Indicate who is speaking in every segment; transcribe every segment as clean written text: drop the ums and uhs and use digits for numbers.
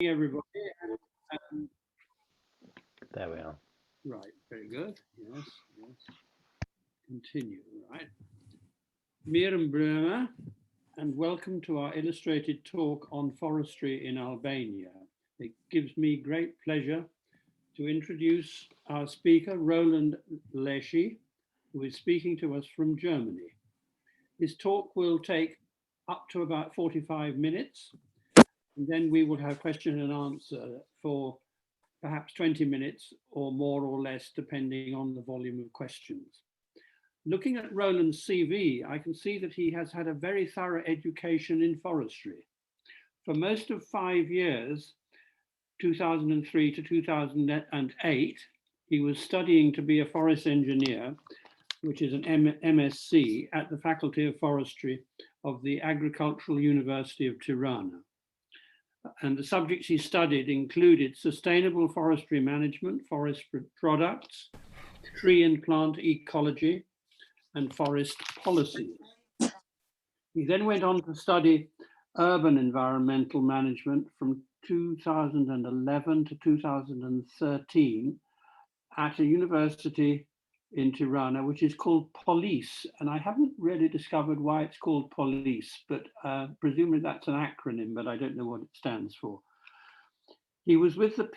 Speaker 1: Everybody. Um,
Speaker 2: There we are.
Speaker 1: right, very good. Yes, yes. Continue. Right. Miram Bruma, and welcome to our illustrated talk on forestry in Albania. It gives me great pleasure to introduce our speaker, Roland Lleshi, who is speaking to us from Germany. His talk will take up to about 45 minutes, and then we will have question and answer for perhaps 20 minutes or more or less, depending on the volume of questions. Looking at Roland's CV, I can see that he has had a very thorough education in forestry. For most of 5 years, 2003 to 2008, he was studying to be a forest engineer, which is an MSc at the Faculty of Forestry of the Agricultural University of Tirana. And the subjects he studied included sustainable forestry management, forest products, tree and plant ecology, and forest policy. He then went on to study urban environmental management from 2011 to 2013 at a university in Tirana, which is called Police. And I haven't really discovered why it's called Police, but presumably that's an acronym, but I don't know what it stands for. He was with the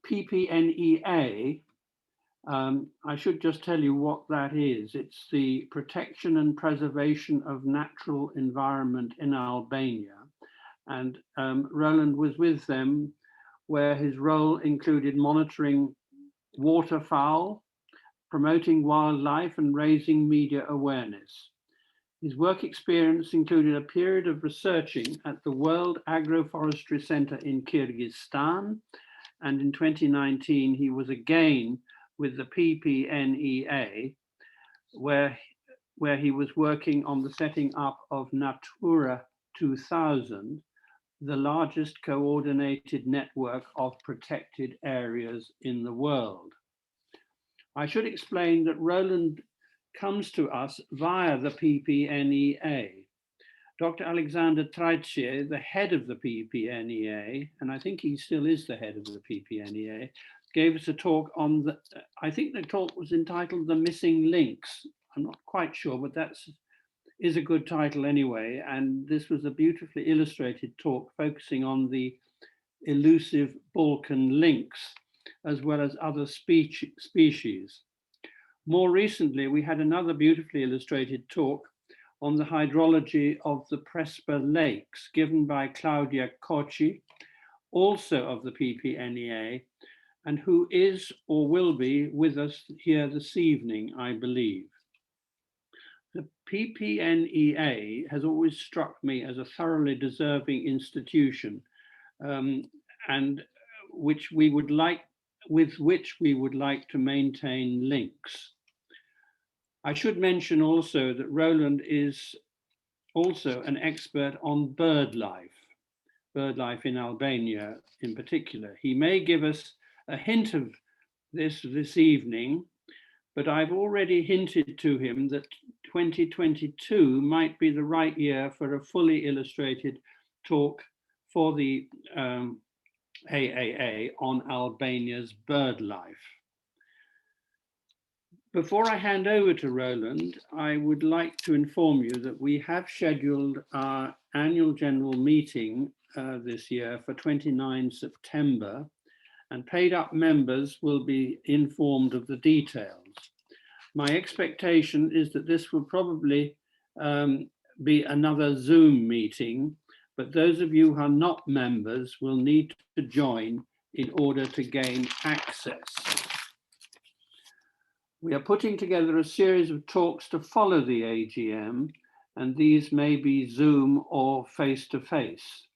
Speaker 1: PPNEA. I should just tell you what that is. It's the Protection and Preservation of Natural Environment in Albania. And Roland was with them, where his role included monitoring waterfowl, promoting wildlife, and raising media awareness. His work experience included a period of researching at the World Agroforestry Center in Kyrgyzstan, and in 2019 he was again with the PPNEA, where he was working on the setting up of Natura 2000, the largest coordinated network of protected areas in the world. I should explain that Roland comes to us via the PPNEA. Dr. Alexander Traitche, the head of the PPNEA, and I think he still is the head of the PPNEA, gave us a talk on the, I think the talk was entitled The Missing Links. I'm not quite sure, but that is a good title anyway. And this was a beautifully illustrated talk focusing on the elusive Balkan lynx, as well as other species. More recently, we had another beautifully illustrated talk on the hydrology of the Prespa Lakes, given by Claudia Kochi, also of the PPNEA, and who is or will be with us here this evening, I believe. The PPNEA has always struck me as a thoroughly deserving institution, and with which we would like to maintain links. I should mention also that Roland is also an expert on bird life in Albania in particular. He may give us a hint of this evening, but I've already hinted to him that 2022 might be the right year for a fully illustrated talk for the AAA on Albania's bird life. Before I hand over to Roland, I would like to inform you that we have scheduled our annual general meeting this year for 29 September, and paid up members will be informed of the details. My expectation is that this will probably be another Zoom meeting, but those of you who are not members will need to join in order to gain access. We are putting together a series of talks to follow the AGM, and these may be Zoom or face-to-face.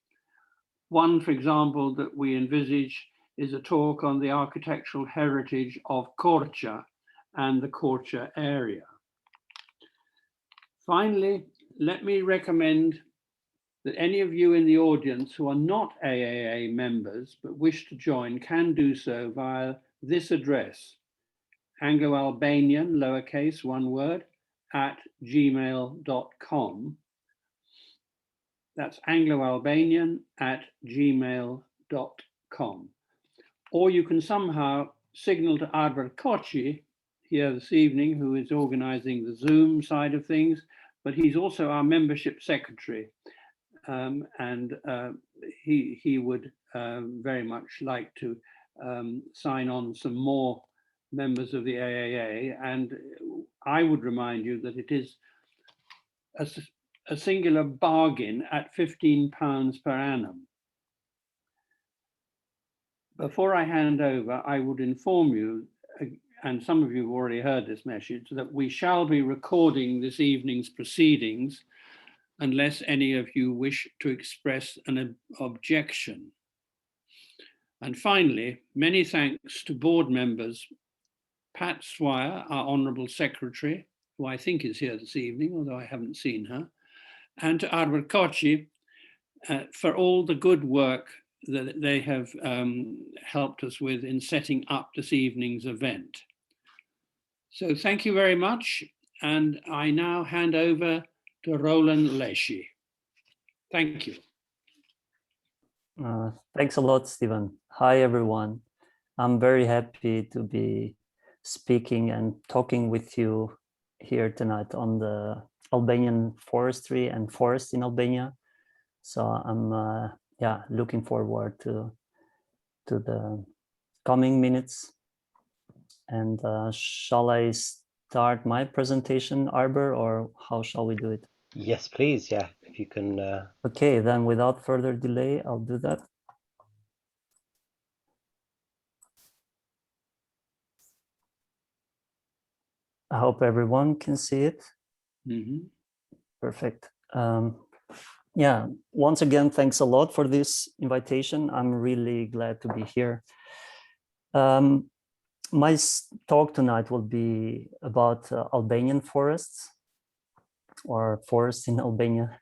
Speaker 1: One, for example, that we envisage is a talk on the architectural heritage of Korça and the Korça area. Finally, let me recommend that any of you in the audience who are not AAA members but wish to join can do so via this address, Anglo-Albanian, lowercase, one word, @gmail.com. That's Anglo-Albanian @gmail.com. Or you can somehow signal to Advar Kochi here this evening, who is organizing the Zoom side of things, but he's also our membership secretary. And he would very much like to sign on some more members of the AAA. And I would remind you that it is a singular bargain at £15 per annum. Before I hand over, I would inform you, and some of you have already heard this message, that we shall be recording this evening's proceedings unless any of you wish to express an objection. And finally, many thanks to board members, Pat Swire, our Honourable Secretary, who I think is here this evening, although I haven't seen her, and to Advar Kochi for all the good work that they have helped us with in setting up this evening's event. So thank you very much. And I now hand over to Roland Lleshi. Thank you.
Speaker 3: Thanks a lot, Stephen. Hi, everyone. I'm very happy to be speaking and talking with you here tonight on the Albanian forestry and forest in Albania. So I'm looking forward to the coming minutes. And shall I start my presentation, Arbor, or how shall we do it?
Speaker 2: Yes, please. Yeah, if you can.
Speaker 3: Okay, then without further delay, I'll do that. I hope everyone can see it.
Speaker 1: Mm-hmm.
Speaker 3: Perfect. Yeah, once again, thanks a lot for this invitation. I'm really glad to be here. My talk tonight will be about Albanian forests or forests in Albania.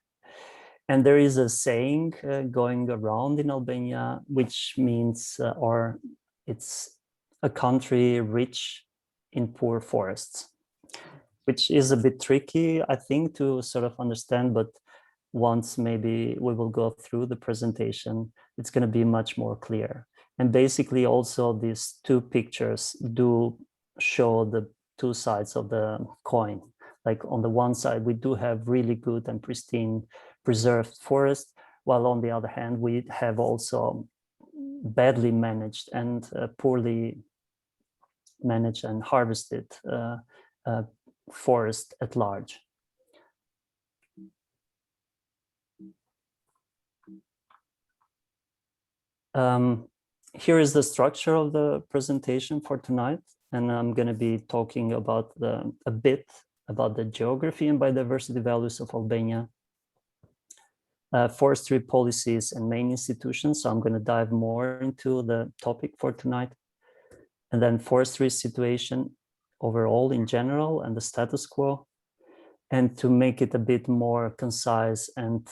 Speaker 3: And there is a saying going around in Albania, which means, or it's a country rich in poor forests, which is a bit tricky, I think, to sort of understand, but once maybe we will go through the presentation, it's going to be much more clear. And basically also these two pictures do show the two sides of the coin. Like on the one side, we do have really good and pristine preserved forest, while on the other hand, we have also badly managed and poorly managed and harvested forest at large. Here is the structure of the presentation for tonight, and I'm going to be talking about a bit about the geography and biodiversity values of Albania, forestry policies and main institutions. So I'm going to dive more into the topic for tonight, and then forestry situation overall in general and the status quo, and to make it a bit more concise and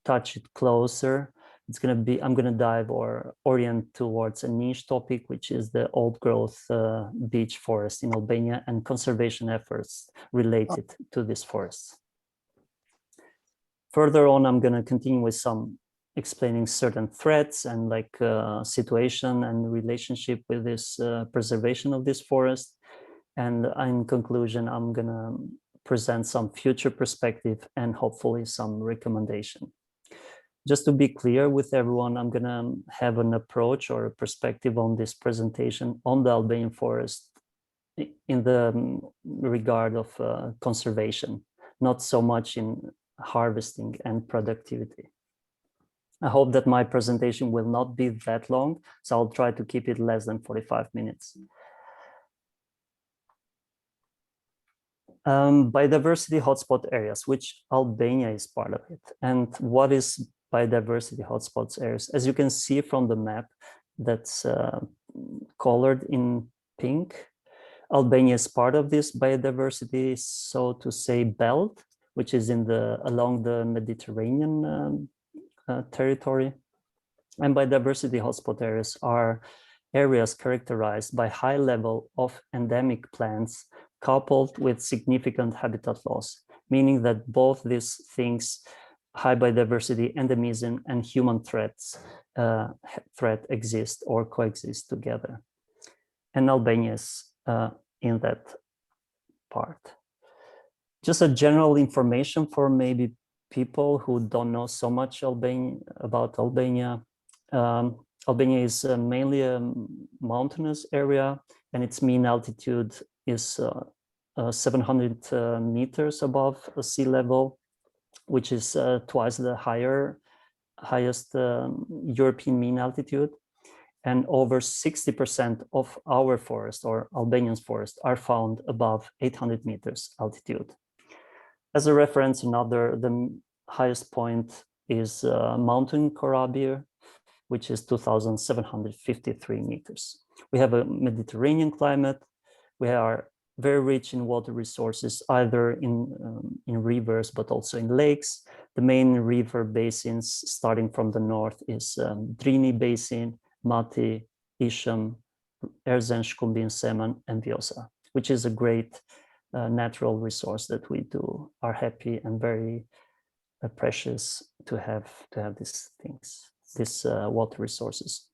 Speaker 3: touch it closer, it's going to be, I'm going to dive or orient towards a niche topic, which is the old growth beech forest in Albania and conservation efforts related to this forest. Further on, I'm going to continue with some explaining certain threats and like situation and relationship with this preservation of this forest. And in conclusion, I'm going to present some future perspective and hopefully some recommendation. Just to be clear with everyone, I'm going to have an approach or a perspective on this presentation on the Albanian forest in the regard of conservation, not so much in harvesting and productivity. I hope that my presentation will not be that long, so I'll try to keep it less than 45 minutes. Biodiversity hotspot areas, which Albania is part of it. And what is biodiversity hotspots areas? As you can see from the map that's colored in pink, Albania is part of this biodiversity, so to say, belt, which is in along the Mediterranean territory. And biodiversity hotspot areas are areas characterized by high level of endemic plants coupled with significant habitat loss, meaning that both these things high biodiversity, endemism, and human threat exist or coexist together. And Albania is in that part. Just a general information for maybe people who don't know so much about Albania. Albania is mainly a mountainous area, and its mean altitude is 700 meters above sea level, which is twice the highest European mean altitude. And over 60% of our forest, or Albanian's forest, are found above 800 meters altitude. As a reference, the highest point is Mountain Korabir, which is 2,753 meters. We have a Mediterranean climate. We are very rich in water resources, either in rivers, but also in lakes. The main river basins starting from the north is Drini Basin, Mati, Isham, Erzen, Shkumbin, Seman, and Vjosa, which is a great natural resource that we are happy and very precious to have these water resources.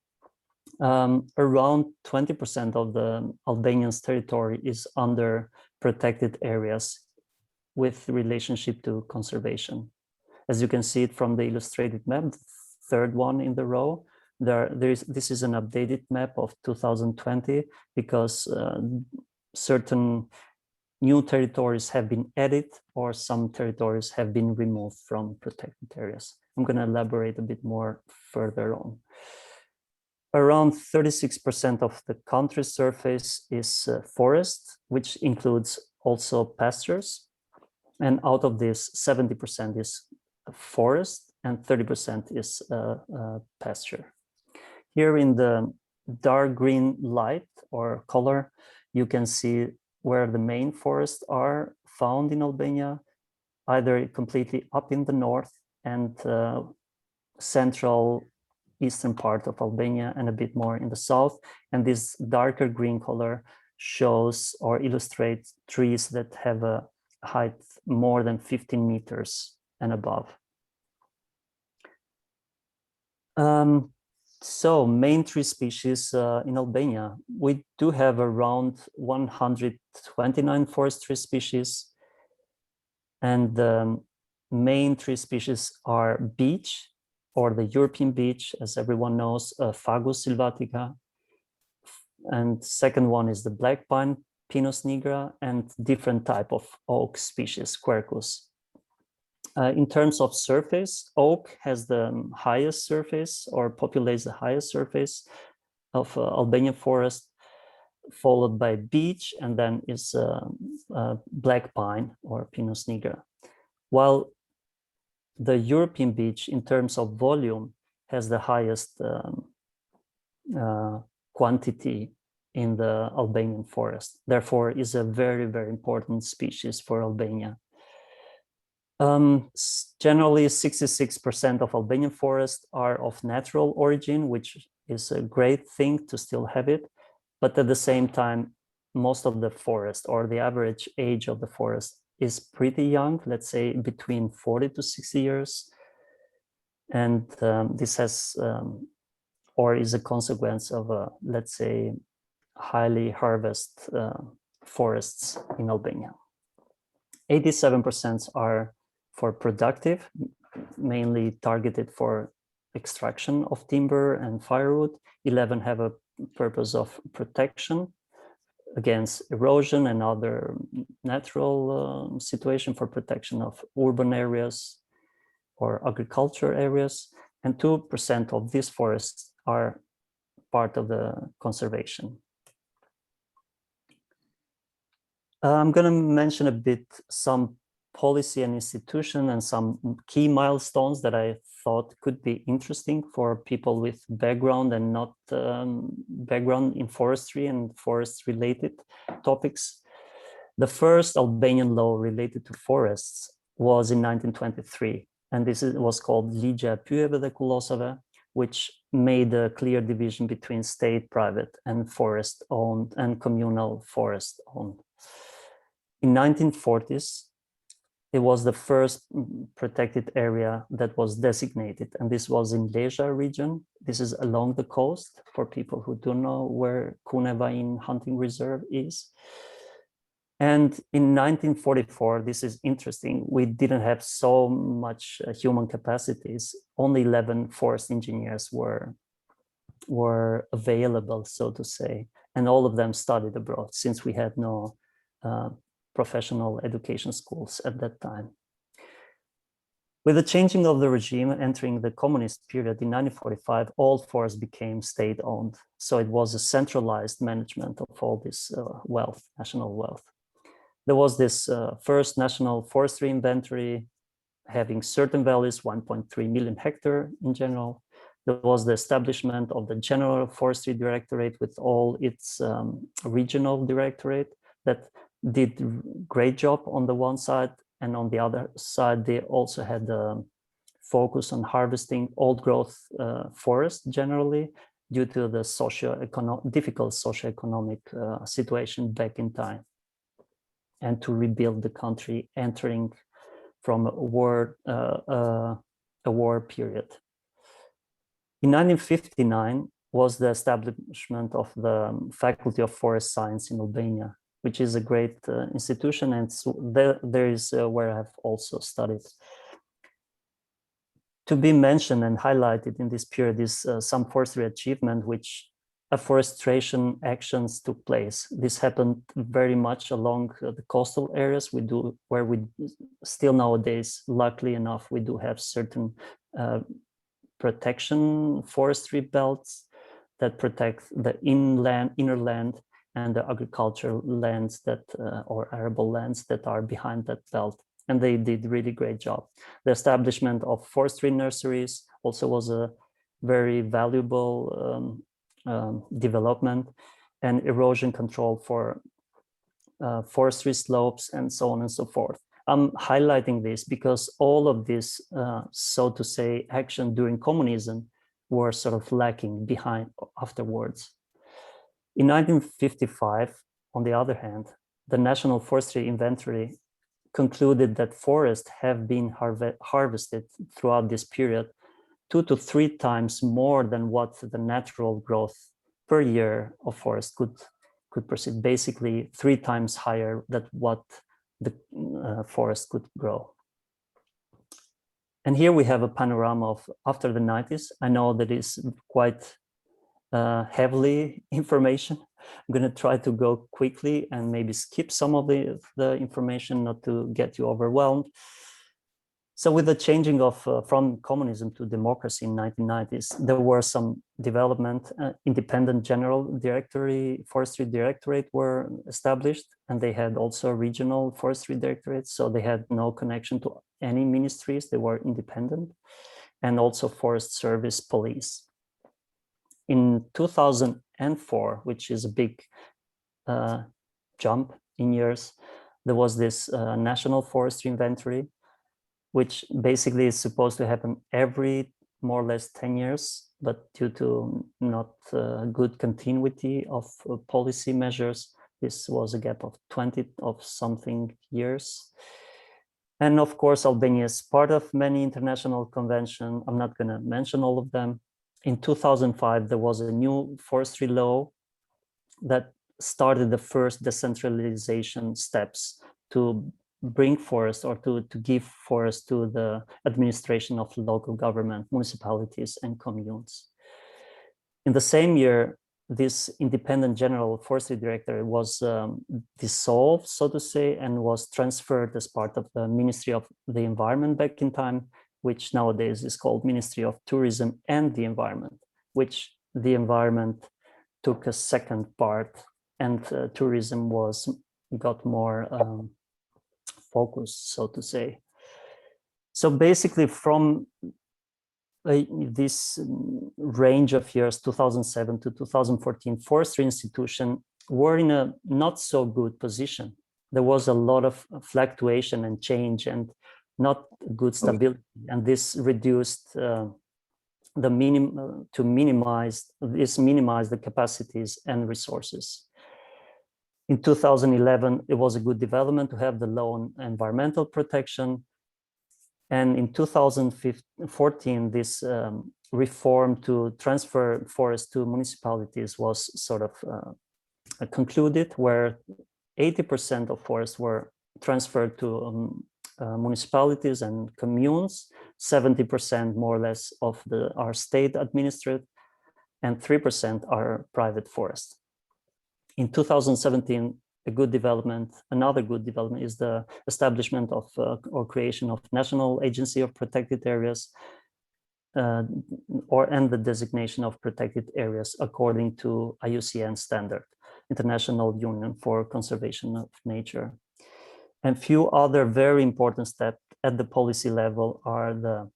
Speaker 3: Around 20% of the Albanian's territory is under protected areas with relationship to conservation. As you can see it from the illustrated map, the third one in the row, this is an updated map of 2020 because certain new territories have been added or some territories have been removed from protected areas. I'm going to elaborate a bit more further on. Around 36% of the country's surface is forest, which includes also pastures. And out of this, 70% is forest and 30% is pasture. Here in the dark green light or color, you can see where the main forests are found in Albania, either completely up in the north and central eastern part of Albania and a bit more in the south. And this darker green color shows or illustrates trees that have a height more than 15 meters and above. So main tree species in Albania, we do have around 129 forestry species, and the main tree species are beech, or the European beech, as everyone knows, Fagus sylvatica, and second one is the black pine, Pinus nigra, and different type of oak species, Quercus. In terms of surface, oak has the highest surface or populates the highest surface of Albanian forest, followed by beech, and then is black pine or Pinus nigra. While the European beech, in terms of volume, has the highest quantity in the Albanian forest. Therefore, is a very, very important species for Albania. Generally, 66% of Albanian forests are of natural origin, which is a great thing to still have it. But at the same time, most of the forest, or the average age of the forest, is pretty young, let's say between 40 to 60 years. And this has, or is a consequence of, let's say, highly harvested forests in Albania. 87% are for productive, mainly targeted for extraction of timber and firewood. 11 have a purpose of protection against erosion and other natural situation for protection of urban areas or agriculture areas. And 2% of these forests are part of the conservation. I'm going to mention a bit some policy and institution and some key milestones that I thought could be interesting for people with background and not background in forestry and forest related topics. The first Albanian law related to forests was in 1923, and this was called Ligja e Pyjeve dhe Kullosave, which made a clear division between state, private, and forest owned and communal forest owned. In 1940s, it was the first protected area that was designated, and this was in Lleshi region. This is along the coast, for people who don't know where Kunevain Hunting Reserve is. And in 1944, this is interesting, we didn't have so much human capacities. Only 11 forest engineers were available, so to say, and all of them studied abroad, since we had no professional education schools at that time. With the changing of the regime entering the communist period in 1945, all forests became state-owned. So it was a centralized management of all this wealth, national wealth. There was this first national forestry inventory having certain values, 1.3 million hectares in general. There was the establishment of the General Forestry Directorate with all its regional directorate that did great job on the one side, and on the other side, they also had a focus on harvesting old growth forest generally due to the difficult socioeconomic situation back in time, and to rebuild the country entering from a war period. In 1959 was the establishment of the Faculty of Forest Science in Albania, which is a great institution, and there is where I have also studied. To be mentioned and highlighted in this period is some forestry achievement, which afforestation actions took place. This happened very much along the coastal areas where we still nowadays, luckily enough, we do have certain protection forestry belts that protect the inner land and the agricultural lands that or arable lands that are behind that belt. And they did really great job. The establishment of forestry nurseries also was a very valuable development, and erosion control for forestry slopes and so on and so forth. I'm highlighting this because all of this, so to say, action during communism were sort of lacking behind afterwards. In 1955, on the other hand, the National Forestry Inventory concluded that forests have been harvested throughout this period 2 to 3 times more than what the natural growth per year of forest could proceed, basically 3 times higher than what the forest could grow. And here we have a panorama of after the 90s. I know that is quite heavily information. I'm going to try to go quickly and maybe skip some of the information, not to get you overwhelmed. So with the changing of from communism to democracy in 1990s, there were some development. Independent General Forestry Directorate were established, and they had also regional forestry directorates. So they had no connection to any ministries. They were independent, and also Forest Service Police. In 2004, which is a big jump in years, there was this National Forestry Inventory, which basically is supposed to happen every more or less 10 years, but due to not good continuity of policy measures, this was a gap of 20 of something years. And of course, Albania is part of many international conventions. I'm not going to mention all of them. In 2005, there was a new forestry law that started the first decentralization steps to bring forest or to give forest to the administration of local government, municipalities, and communes. In the same year, this independent General Forestry Director was dissolved, so to say, and was transferred as part of the Ministry of the Environment back in time, which nowadays is called Ministry of Tourism and the Environment, which the environment took a second part, and tourism got more focused, so to say. So basically from this range of years, 2007 to 2014, forestry institutions were in a not so good position. There was a lot of fluctuation and change and not good stability, and this reduced minimize the capacities and resources. In 2011, it was a good development to have the law on environmental protection. And in 2014, this reform to transfer forests to municipalities was sort of concluded, where 80% of forests were transferred to municipalities and communes, 70% more or less of are state administered, and 3% are private forests. In 2017, another good development is the establishment of or creation of National Agency of Protected Areas and the designation of protected areas according to IUCN standard, International Union for Conservation of Nature. And few other very important steps at the policy level are the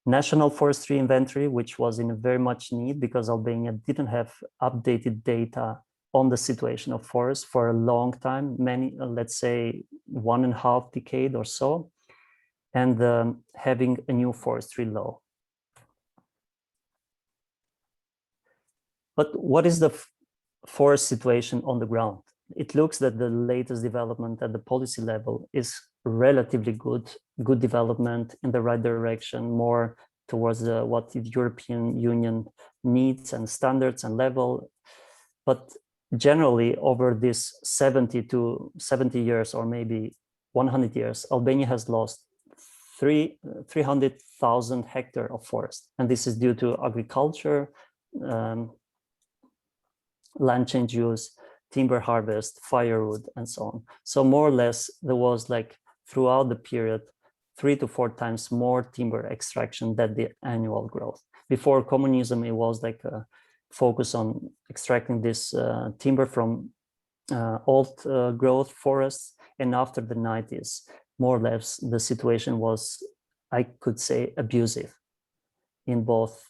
Speaker 3: National Forestry Inventory, which was in very much need because Albania didn't have updated data on the situation of forests for a long time, let's say 1.5 decades or so, and having a new forestry law. But what is the forest situation on the ground? It looks that the latest development at the policy level is relatively good development in the right direction, more towards what the European Union needs and standards and level. But generally, over this 70 years or maybe 100 years, Albania has lost 300,000 hectares of forest. And this is due to agriculture, land change use, timber harvest, firewood, and so on. So more or less, there was like throughout the period, 3 to 4 times more timber extraction than the annual growth. Before communism, it was like a focus on extracting this timber from old growth forests. And after the 90s, more or less, the situation was, I could say, abusive in both,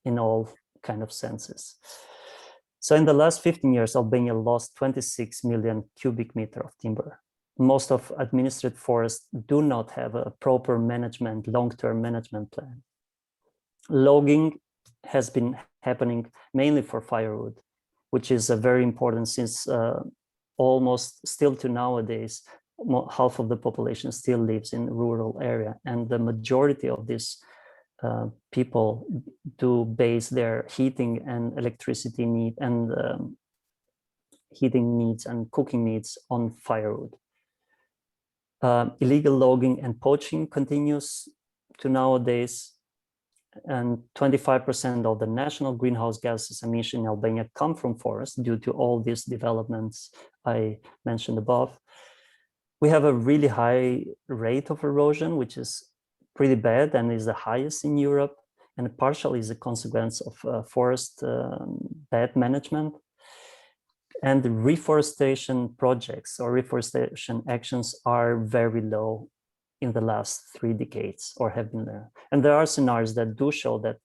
Speaker 3: in all kind of senses. So in the last 15 years, Albania lost 26 million cubic meter of timber. Most of administered forests do not have a proper management, long-term management plan. Logging has been happening mainly for firewood, which is very important since almost still to nowadays, half of the population still lives in rural area, and the majority of this people do base their heating and electricity need and heating needs and cooking needs on firewood. Illegal logging and poaching continues to nowadays, and 25% of the national greenhouse gases emission in Albania come from forests due to all these developments I mentioned above. We have a really high rate of erosion, which is pretty bad and is the highest in Europe, and partially is a consequence of forest bad management. And the reforestation projects or reforestation actions are very low in the last 3 decades or have been there. And there are scenarios that do show that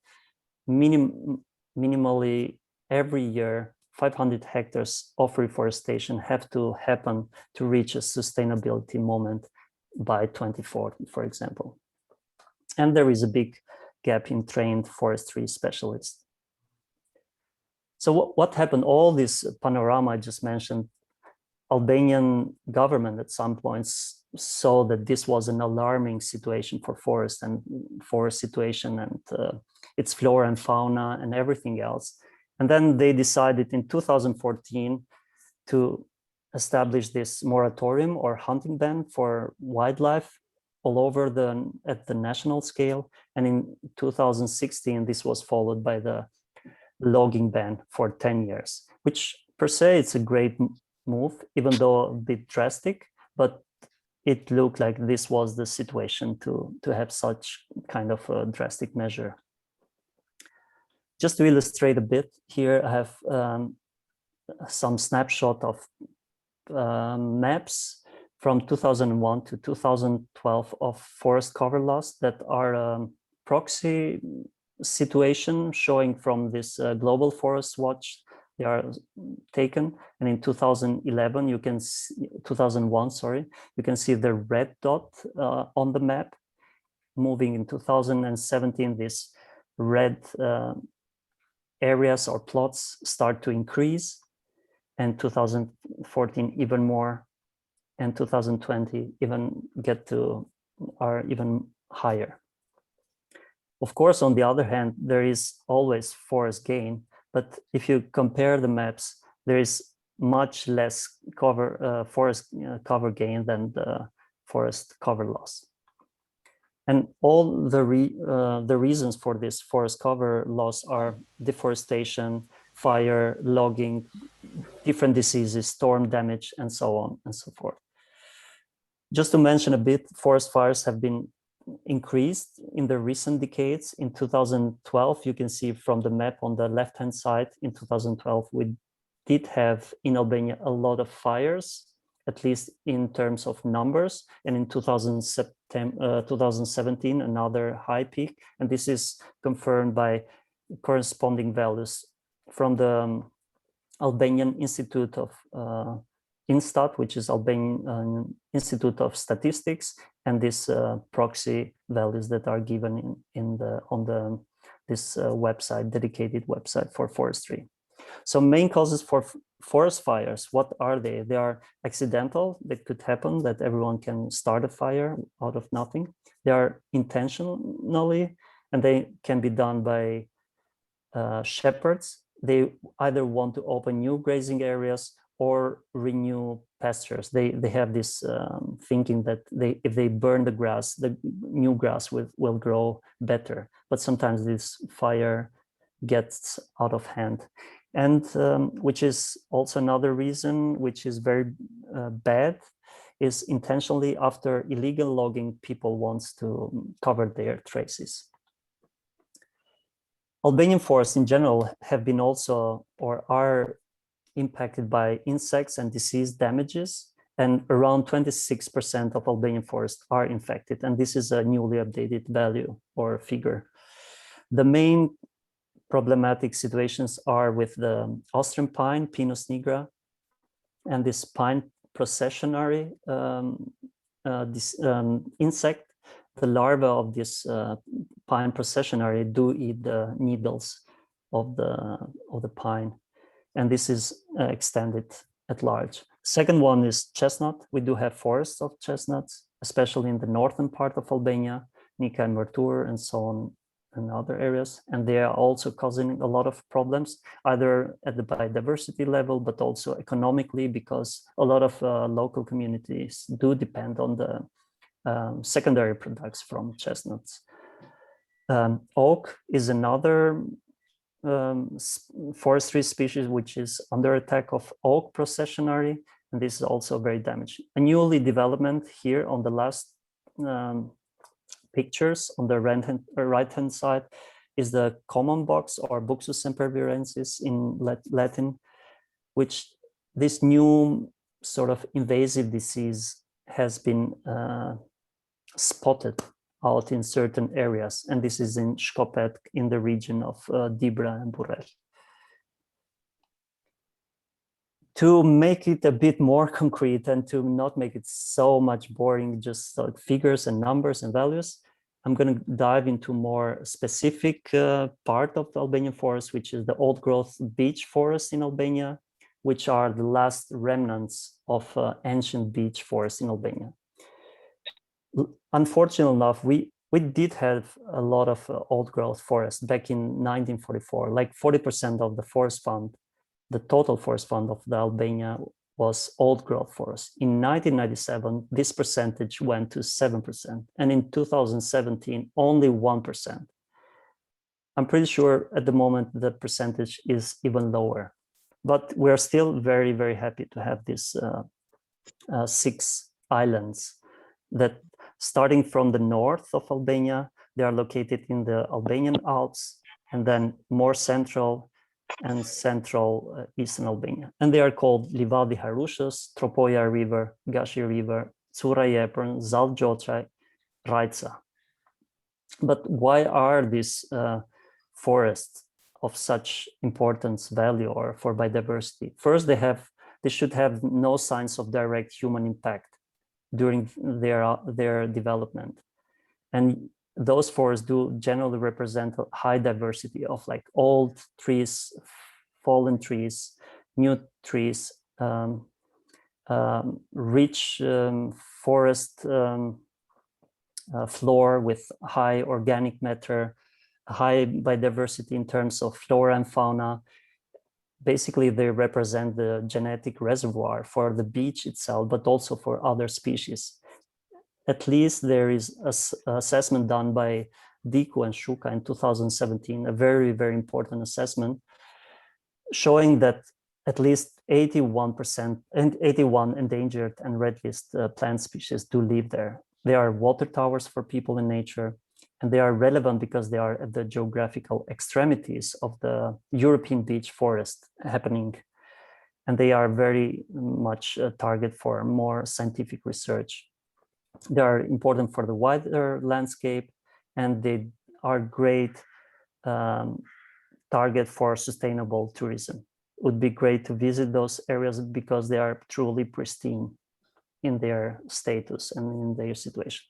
Speaker 3: minimally every year 500 hectares of reforestation have to happen to reach a sustainability moment by 2040, for example. And there is a big gap in trained forestry specialists. So what happened? All this panorama I just mentioned, Albanian government at some points saw that this was an alarming situation for forest and forest situation and its flora and fauna and everything else. And then they decided in 2014 to establish this moratorium or hunting ban for wildlife all over at the national scale. And in 2016, this was followed by the logging ban for 10 years, which per se, it's a great move, even though a bit drastic, but it looked like this was the situation to have such kind of a drastic measure. Just to illustrate a bit, here I have some snapshot of maps from 2001 to 2012 of forest cover loss that are proxy situation showing from this Global Forest Watch. They are taken, and in 2011 you can see, 2001, sorry, you can see the red dot on the map. Moving in 2017, this red areas or plots start to increase, and 2014 even more, and 2020 even are even higher. Of course, on the other hand, there is always forest gain, but if you compare the maps, there is much less forest cover gain than the forest cover loss. And all the reasons for this forest cover loss are deforestation, fire, logging, different diseases, storm damage, and so on and so forth. Just to mention a bit, forest fires have been increased in the recent decades. In 2012, you can see from the map on the left-hand side, in 2012, we did have in Albania a lot of fires, at least in terms of numbers. And in 2017, another high peak. And this is confirmed by corresponding values from the Albanian Institute of Instat, which is Albanian Institute of Statistics, and these proxy values that are given on this website, dedicated website for forestry. So main causes for forest fires, what are they? They are accidental, that could happen, that everyone can start a fire out of nothing. They are intentionally, and they can be done by shepherds. They either want to open new grazing areas or renew pastures. They have this thinking that if they burn the grass, the new grass will grow better. But sometimes this fire gets out of hand. And which is also another reason, which is very bad, is intentionally after illegal logging, people wants to cover their traces. Albanian forests in general have been also, or are impacted by insects and disease damages, and around 26% of Albanian forests are infected. And this is a newly updated value or figure. The main problematic situations are with the Austrian pine, Pinus nigra, and this pine processionary insect. The larvae of this pine processionary do eat the needles of the pine, and this is extended at large. Second one is chestnut. We do have forests of chestnuts, especially in the northern part of Albania, Nika and Mërtur, and so on, and other areas, and they are also causing a lot of problems, either at the biodiversity level, but also economically, because a lot of local communities do depend on the secondary products from chestnuts. Oak is another forestry species which is under attack of oak processionary, and this is also very damaging. A newly development here on the last pictures on the right-hand side is the common box, or Buxus sempervirensis in Latin, which this new sort of invasive disease has been spotted out in certain areas, and this is in Shkopet in the region of Dibra and Burrel. To make it a bit more concrete and to not make it so much boring, just like figures and numbers and values, I'm going to dive into more specific part of the Albanian forest, which is the old growth beech forest in Albania, which are the last remnants of ancient beech forest in Albania. Unfortunately enough, we did have a lot of old growth forest back in 1944, like 40% of the forest fund, the total forest fund of the Albania was old growth forest. In 1997, this percentage went to 7%. And in 2017, only 1%. I'm pretty sure at the moment the percentage is even lower, but we're still very, very happy to have these 6 islands that, starting from the north of Albania, they are located in the Albanian Alps, and then more central and central eastern Albania. And they are called Livadi Harushës, Tropoja River, Gashi River, Cura Jepërn, Zalë Gjoçaj, Rajca. But why are these forests of such importance, value, or for biodiversity? First, they should have no signs of direct human impact during their development. And those forests do generally represent a high diversity of like old trees, fallen trees, new trees, rich forest floor with high organic matter, high biodiversity in terms of flora and fauna. Basically, they represent the genetic reservoir for the beach itself, but also for other species. At least there is an assessment done by Diku and Shuka in 2017, a very, very important assessment, showing that at least 81% and 81 endangered and red list plant species do live there. They are water towers for people in nature, and they are relevant because they are at the geographical extremities of the European beech forest happening. And they are very much a target for more scientific research. They are important for the wider landscape, and they are great target for sustainable tourism. It would be great to visit those areas because they are truly pristine in their status and in their situation.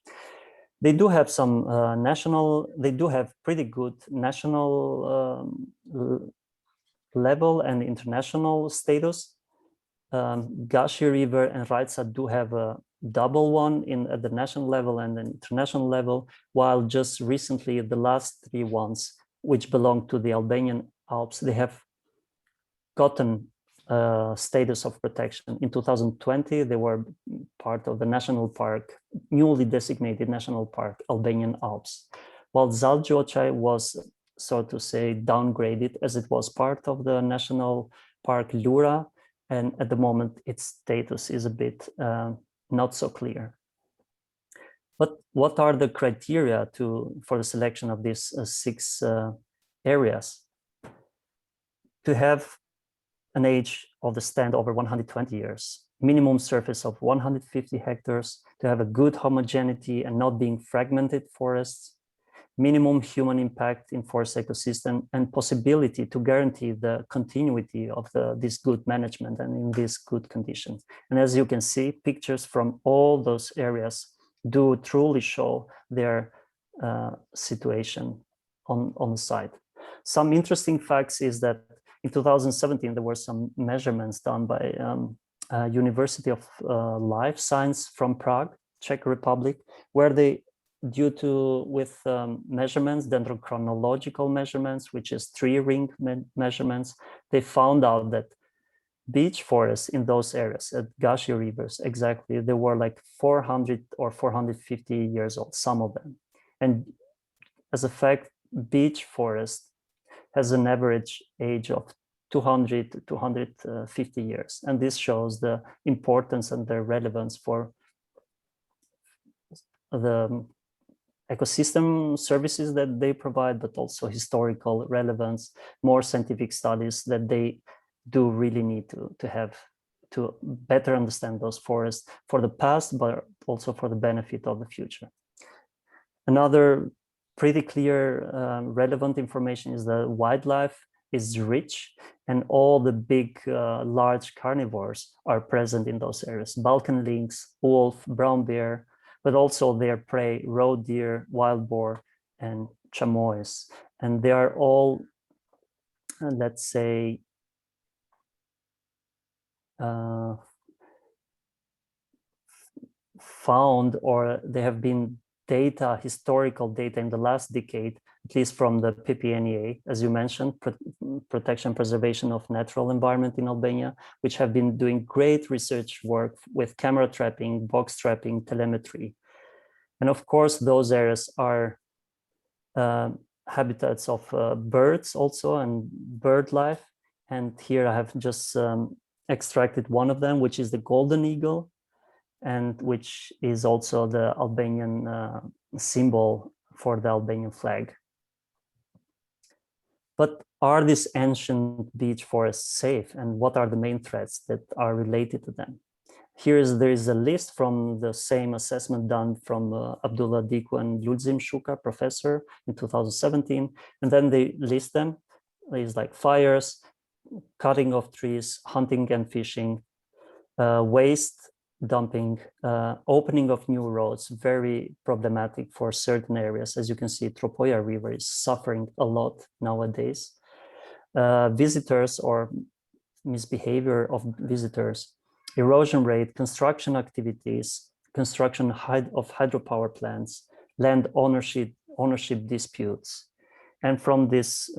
Speaker 3: They do have some they do have pretty good national level and international status. Lleshi River and Rajca do have a double one at the national level and the international level, while just recently the last three ones, which belong to the Albanian Alps, they have gotten status of protection. In 2020, they were part of the national park, newly designated national park, Albanian Alps, while Zaljochaj was, so to say, downgraded as it was part of the national park Lura, and at the moment its status is a bit not so clear. But what are the criteria for the selection of these six areas? To have an age of the stand over 120 years, minimum surface of 150 hectares, to have a good homogeneity and not being fragmented forests, minimum human impact in forest ecosystem, and possibility to guarantee the continuity of this good management and in this good condition. And as you can see, pictures from all those areas do truly show their situation on the site. Some interesting facts is that in 2017, there were some measurements done by University of Life Science from Prague, Czech Republic, where they, with measurements, dendrochronological measurements, which is tree ring measurements, they found out that beech forests in those areas at Lleshi rivers, exactly, they were like 400 or 450 years old, some of them. And as a fact, beech forest has an average age of 200 to 250 years. And this shows the importance and the relevance for the ecosystem services that they provide, but also historical relevance, more scientific studies that they do really need to have to better understand those forests for the past, but also for the benefit of the future. Another pretty clear relevant information is that wildlife is rich and all the big large carnivores are present in those areas. Balkan lynx, wolf, brown bear, but also their prey, roe deer, wild boar, and chamois. And they are all, let's say, found, or they have been historical data in the last decade, at least from the PPNEA, as you mentioned, Protection Preservation of Natural Environment in Albania, which have been doing great research work with camera trapping, box trapping, telemetry. And of course, those areas are habitats of birds also and bird life. And here I have just extracted one of them, which is the golden eagle, and which is also the Albanian symbol for the Albanian flag. But are these ancient beech forests safe, and what are the main threats that are related to them? There is a list from the same assessment done from Abdullah Diku and Lulzim Shuka, professor, in 2017, and then they list them. There's like fires, cutting of trees, hunting and fishing, waste dumping, opening of new roads, very problematic for certain areas. As you can see, Tropoja River is suffering a lot nowadays. Visitors or misbehavior of visitors, erosion rate, construction activities, construction of hydropower plants, land ownership disputes. And from this,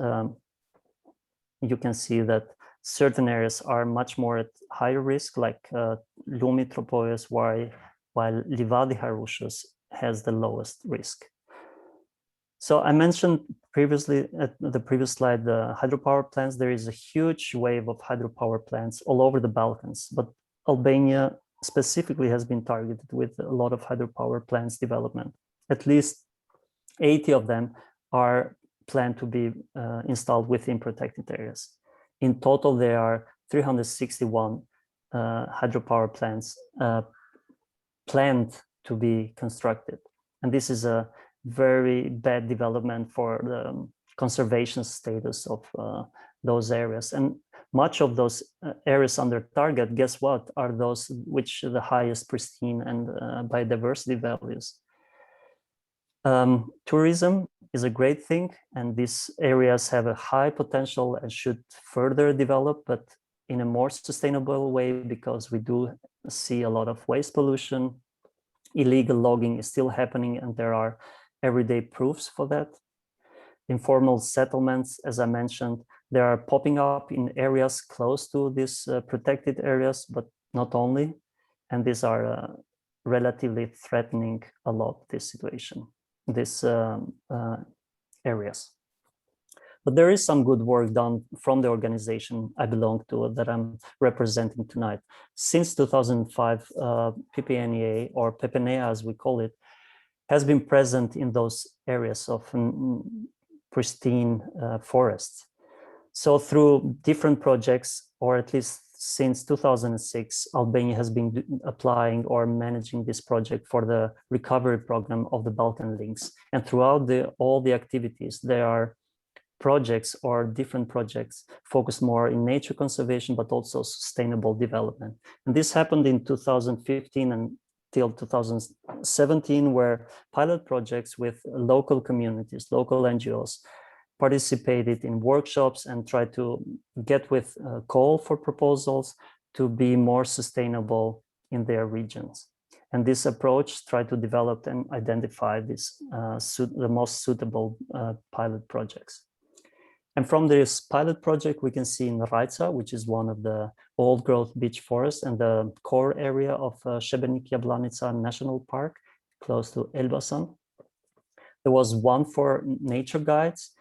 Speaker 3: you can see that certain areas are much more at higher risk, like Lumi Tropoios, while Livadi Harushas has the lowest risk. So I mentioned previously at the previous slide, the hydropower plants. There is a huge wave of hydropower plants all over the Balkans, but Albania specifically has been targeted with a lot of hydropower plants development. At least 80 of them are planned to be installed within protected areas. In total, there are 361 hydropower plants planned to be constructed. And this is a very bad development for the conservation status of those areas. And much of those areas under target, guess what, are those which the highest pristine and biodiversity values. Tourism is a great thing, and these areas have a high potential and should further develop, but in a more sustainable way, because we do see a lot of waste pollution. Illegal logging is still happening, and there are everyday proofs for that. Informal settlements, as I mentioned, they are popping up in areas close to these protected areas, but not only. And these are relatively threatening a lot this situation, these areas. But there is some good work done from the organization I belong to that I'm representing tonight. Since 2005, PPNEA, or PPNEA as we call it, has been present in those areas of pristine forests. So through different projects, or at least since 2006, Albania has been applying or managing this project for the recovery program of the Balkan links. And throughout all the activities, there are projects or different projects focused more in nature conservation, but also sustainable development. And this happened in 2015 until 2017, where pilot projects with local communities, local NGOs, participated in workshops and tried to get with a call for proposals to be more sustainable in their regions. And this approach tried to develop and identify the most suitable pilot projects. And from this pilot project, we can see in Rajca, which is one of the old growth beech forests and the core area of Šebenik Jablanica National Park, close to Elbasan. There was one for nature guides,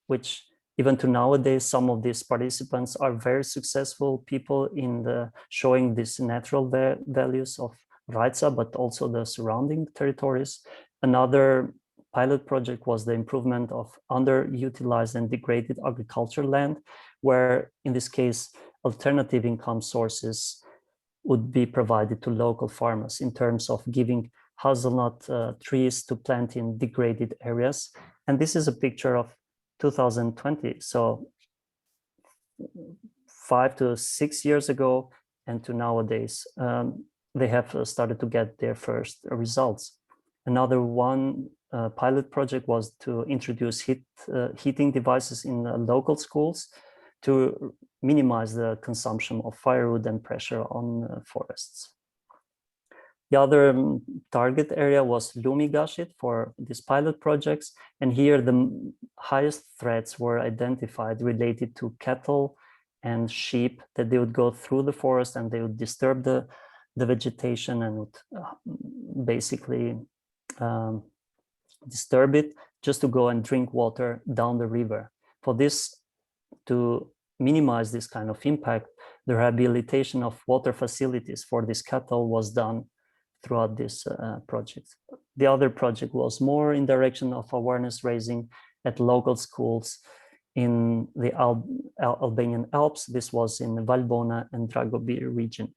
Speaker 3: which even to nowadays, some of these participants are very successful people in showing these natural values of Rajca, but also the surrounding territories. Another pilot project was the improvement of underutilized and degraded agricultural land, where in this case, alternative income sources would be provided to local farmers in terms of giving hazelnut trees to plant in degraded areas. And this is a picture of 2020. So 5 to 6 years ago and to nowadays, they have started to get their first results. Another one pilot project was to introduce heating devices in local schools to minimize the consumption of firewood and pressure on forests. The other target area was Lumigashit for these pilot projects. And here the highest threats were identified related to cattle and sheep, that they would go through the forest and they would disturb the vegetation and would basically disturb it just to go and drink water down the river. For this, to minimize this kind of impact, the rehabilitation of water facilities for this cattle was done throughout this project. The other project was more in direction of awareness raising at local schools in the Albanian Alps. This was in the Valbona and Dragobir region.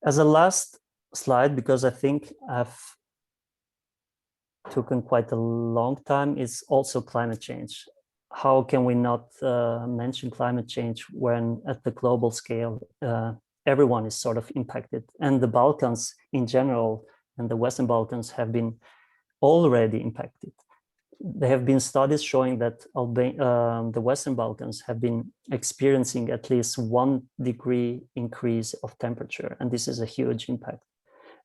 Speaker 3: As a last slide, because I think I've taken quite a long time, is also climate change. How can we not mention climate change when at the global scale, everyone is sort of impacted, and the Balkans in general and the Western Balkans have been already impacted. there have been studies showing that the Western Balkans have been experiencing at least 1 degree increase of temperature, and this is a huge impact.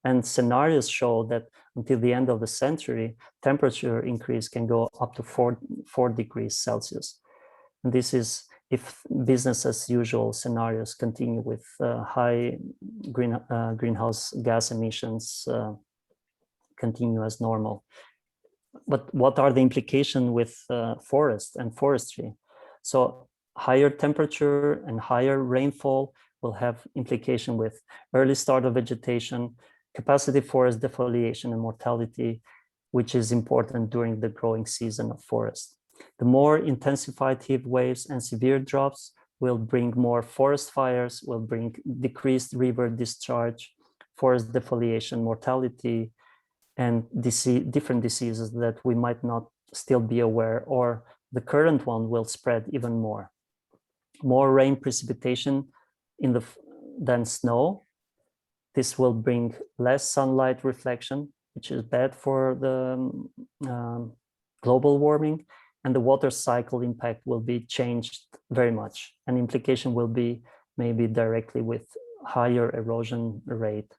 Speaker 3: And scenarios show that until the end of the century, temperature increase can go up to 4 degrees Celsius. And this is if business as usual scenarios continue with high greenhouse gas emissions continue as normal. But what are the implications with forest and forestry? So higher temperature and higher rainfall will have implication with early start of vegetation, capacity forest defoliation and mortality, which is important during the growing season of forest. The more intensified heat waves and severe droughts will bring more forest fires, will bring decreased river discharge, forest defoliation, mortality, and different diseases that we might not still be aware, or the current one will spread even more. More rain precipitation than snow. This will bring less sunlight reflection, which is bad for the global warming, and the water cycle impact will be changed very much. And implication will be maybe directly with higher erosion rate.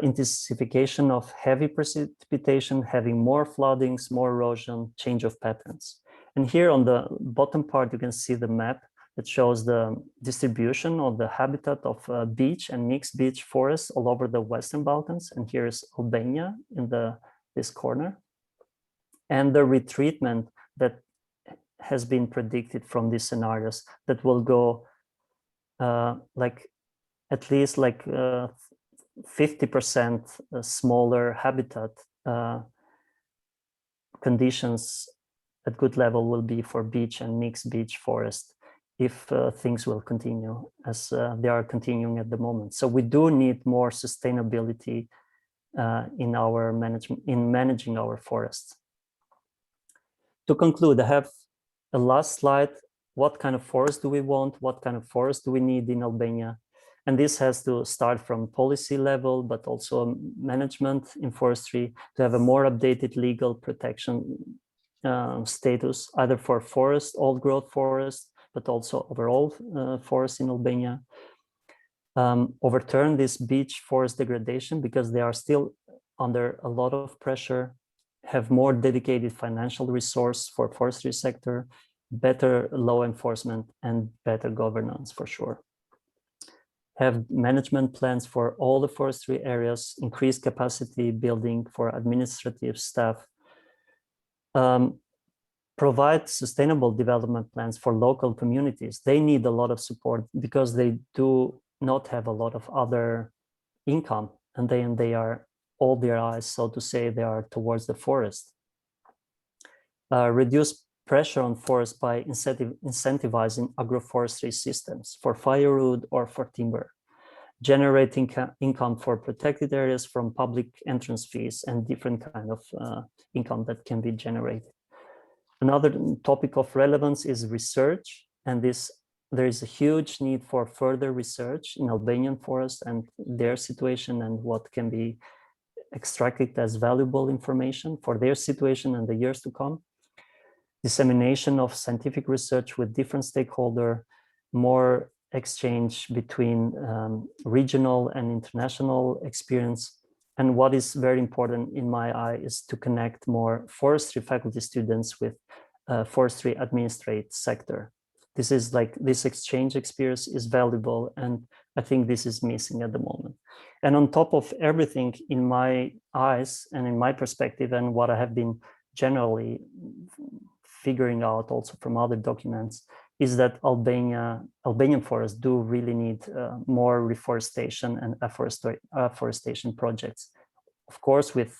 Speaker 3: Intensification of heavy precipitation, having more floodings, more erosion, change of patterns. And here on the bottom part, you can see the map that shows the distribution of the habitat of beech and mixed beech forests all over the Western Balkans. And here is Albania in this corner. And the retreatment that has been predicted from these scenarios that will go like at least like 50% smaller habitat conditions at good level will be for beech and mixed beech forest if things will continue as they are continuing at the moment. So we do need more sustainability in our managing our forests. To conclude, I have a last slide. What kind of forest do we want? What kind of forest do we need in Albania? And this has to start from policy level, but also management in forestry to have a more updated legal protection status, either for forest, old growth forest, but also overall forest in Albania. Overturn this beech forest degradation because they are still under a lot of pressure, have more dedicated financial resource for forestry sector, better law enforcement and better governance for sure. Have management plans for all the forestry areas, increase capacity building for administrative staff, provide sustainable development plans for local communities. They need a lot of support because they do not have a lot of other income, and they are all their eyes, so to say, they are towards the forest. Reduce pressure on forests by incentivizing agroforestry systems for firewood or for timber, generating income for protected areas from public entrance fees and different kind of income that can be generated. Another topic of relevance is research, and there is a huge need for further research in Albanian forests and their situation and what can be extracted as valuable information for their situation and the years to come. Dissemination of scientific research with different stakeholders, more exchange between regional and international experience. And what is very important in my eye is to connect more forestry faculty students with forestry administrative sector. This is like, this exchange experience is valuable, and I think this is missing at the moment. And on top of everything, in my eyes and in my perspective, and what I have been generally figuring out also from other documents, is that Albanian forests do really need more reforestation and afforestation projects. Of course, with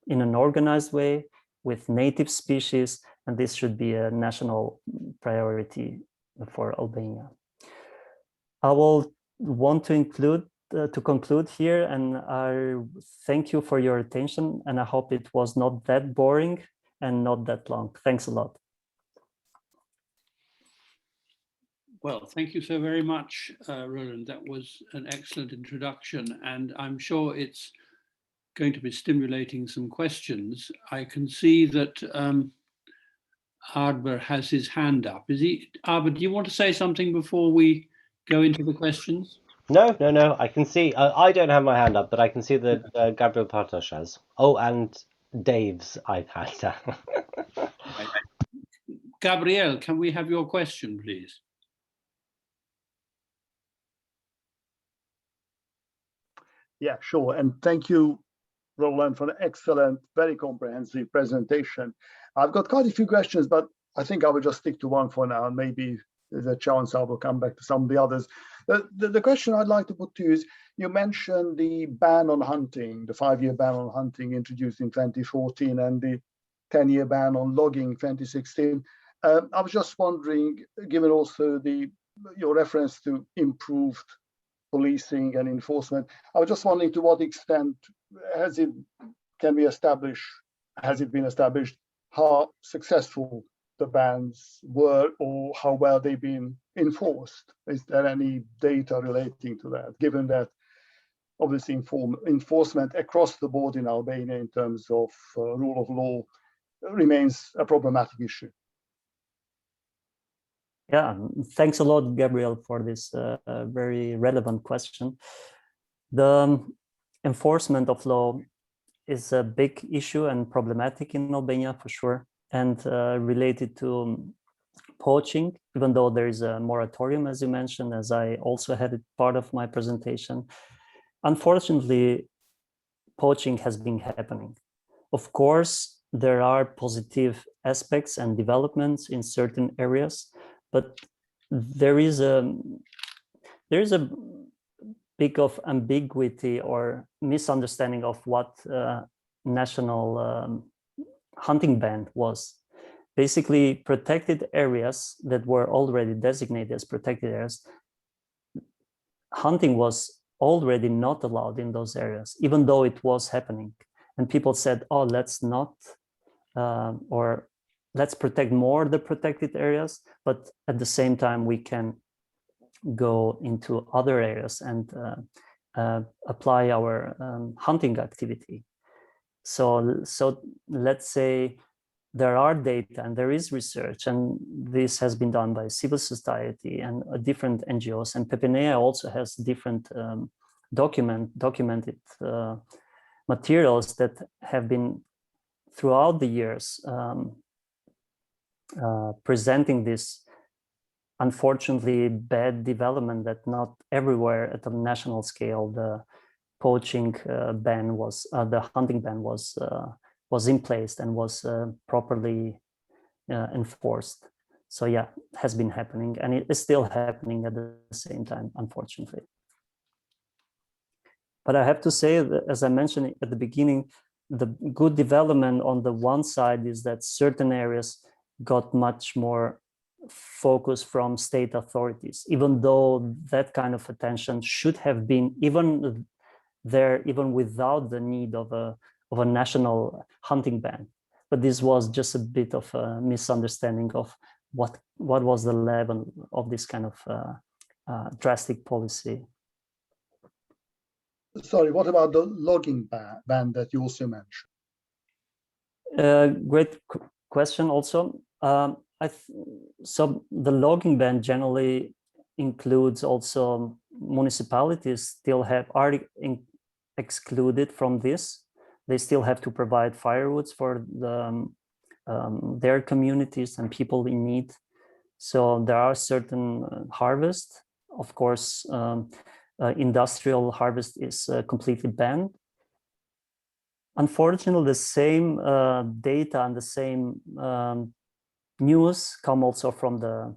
Speaker 3: in an organized way, with native species, and this should be a national priority for Albania. I will want to conclude here, and I thank you for your attention, and I hope it was not that boring and not that long. Thanks a lot.
Speaker 1: Well, thank you so very much, Roland. That was an excellent introduction, and I'm sure it's going to be stimulating some questions. I can see that Ardber has his hand up. Ardber, do you want to say something before we go into the questions?
Speaker 2: No. I can see. I don't have my hand up, but I can see that Gabriel Partosh has. Oh, and Dave's iPad.
Speaker 1: Right. Gabriel, can we have your question, please?
Speaker 4: Yeah, sure. And thank you, Roland, for an excellent, very comprehensive presentation. I've got quite a few questions, but I think I will just stick to one for now, and maybe there's a chance I will come back to some of the others. The question I'd like to put to you is, you mentioned the ban on hunting, the 5-year ban on hunting introduced in 2014 and the 10-year ban on logging 2016. I was just wondering, given also your reference to improved policing and enforcement, I was just wondering to what extent has it been established how successful the bans were or how well they've been enforced? Is there any data relating to that, given that obviously enforcement across the board in Albania in terms of rule of law remains a problematic issue?
Speaker 3: Yeah, thanks a lot, Gabriel, for this very relevant question. The enforcement of law is a big issue and problematic in Albania for sure, and related to poaching, even though there is a moratorium, as you mentioned, as I also had it part of my presentation. Unfortunately, poaching has been happening. Of course, there are positive aspects and developments in certain areas, but there is a big of ambiguity or misunderstanding of what national hunting ban was. Basically, protected areas that were already designated as protected areas, hunting was already not allowed in those areas, even though it was happening. And people said, oh, let's not, or let's protect more the protected areas, but at the same time, we can go into other areas and apply our hunting activity. So let's say there are data and there is research, and this has been done by civil society and different NGOs, and PPNEA also has different documented materials that have been throughout the years presenting this unfortunately bad development that not everywhere at the national scale the poaching ban was, the hunting ban was in place and was properly enforced. So yeah, it has been happening, and it is still happening at the same time, unfortunately. But I have to say that, as I mentioned at the beginning, the good development on the one side is that certain areas got much more focus from state authorities, even though that kind of attention should have been even there, even without the need of a national hunting ban. But this was just a bit of a misunderstanding of what was the level of this kind of drastic policy.
Speaker 4: Sorry, what about the logging ban that you also mentioned?
Speaker 3: Great question also. So the logging ban generally includes also municipalities still are excluded from this. They still have to provide firewoods for their communities and people in need. So there are certain harvests. Of course, industrial harvest is completely banned. Unfortunately, the same data and the same news come also from the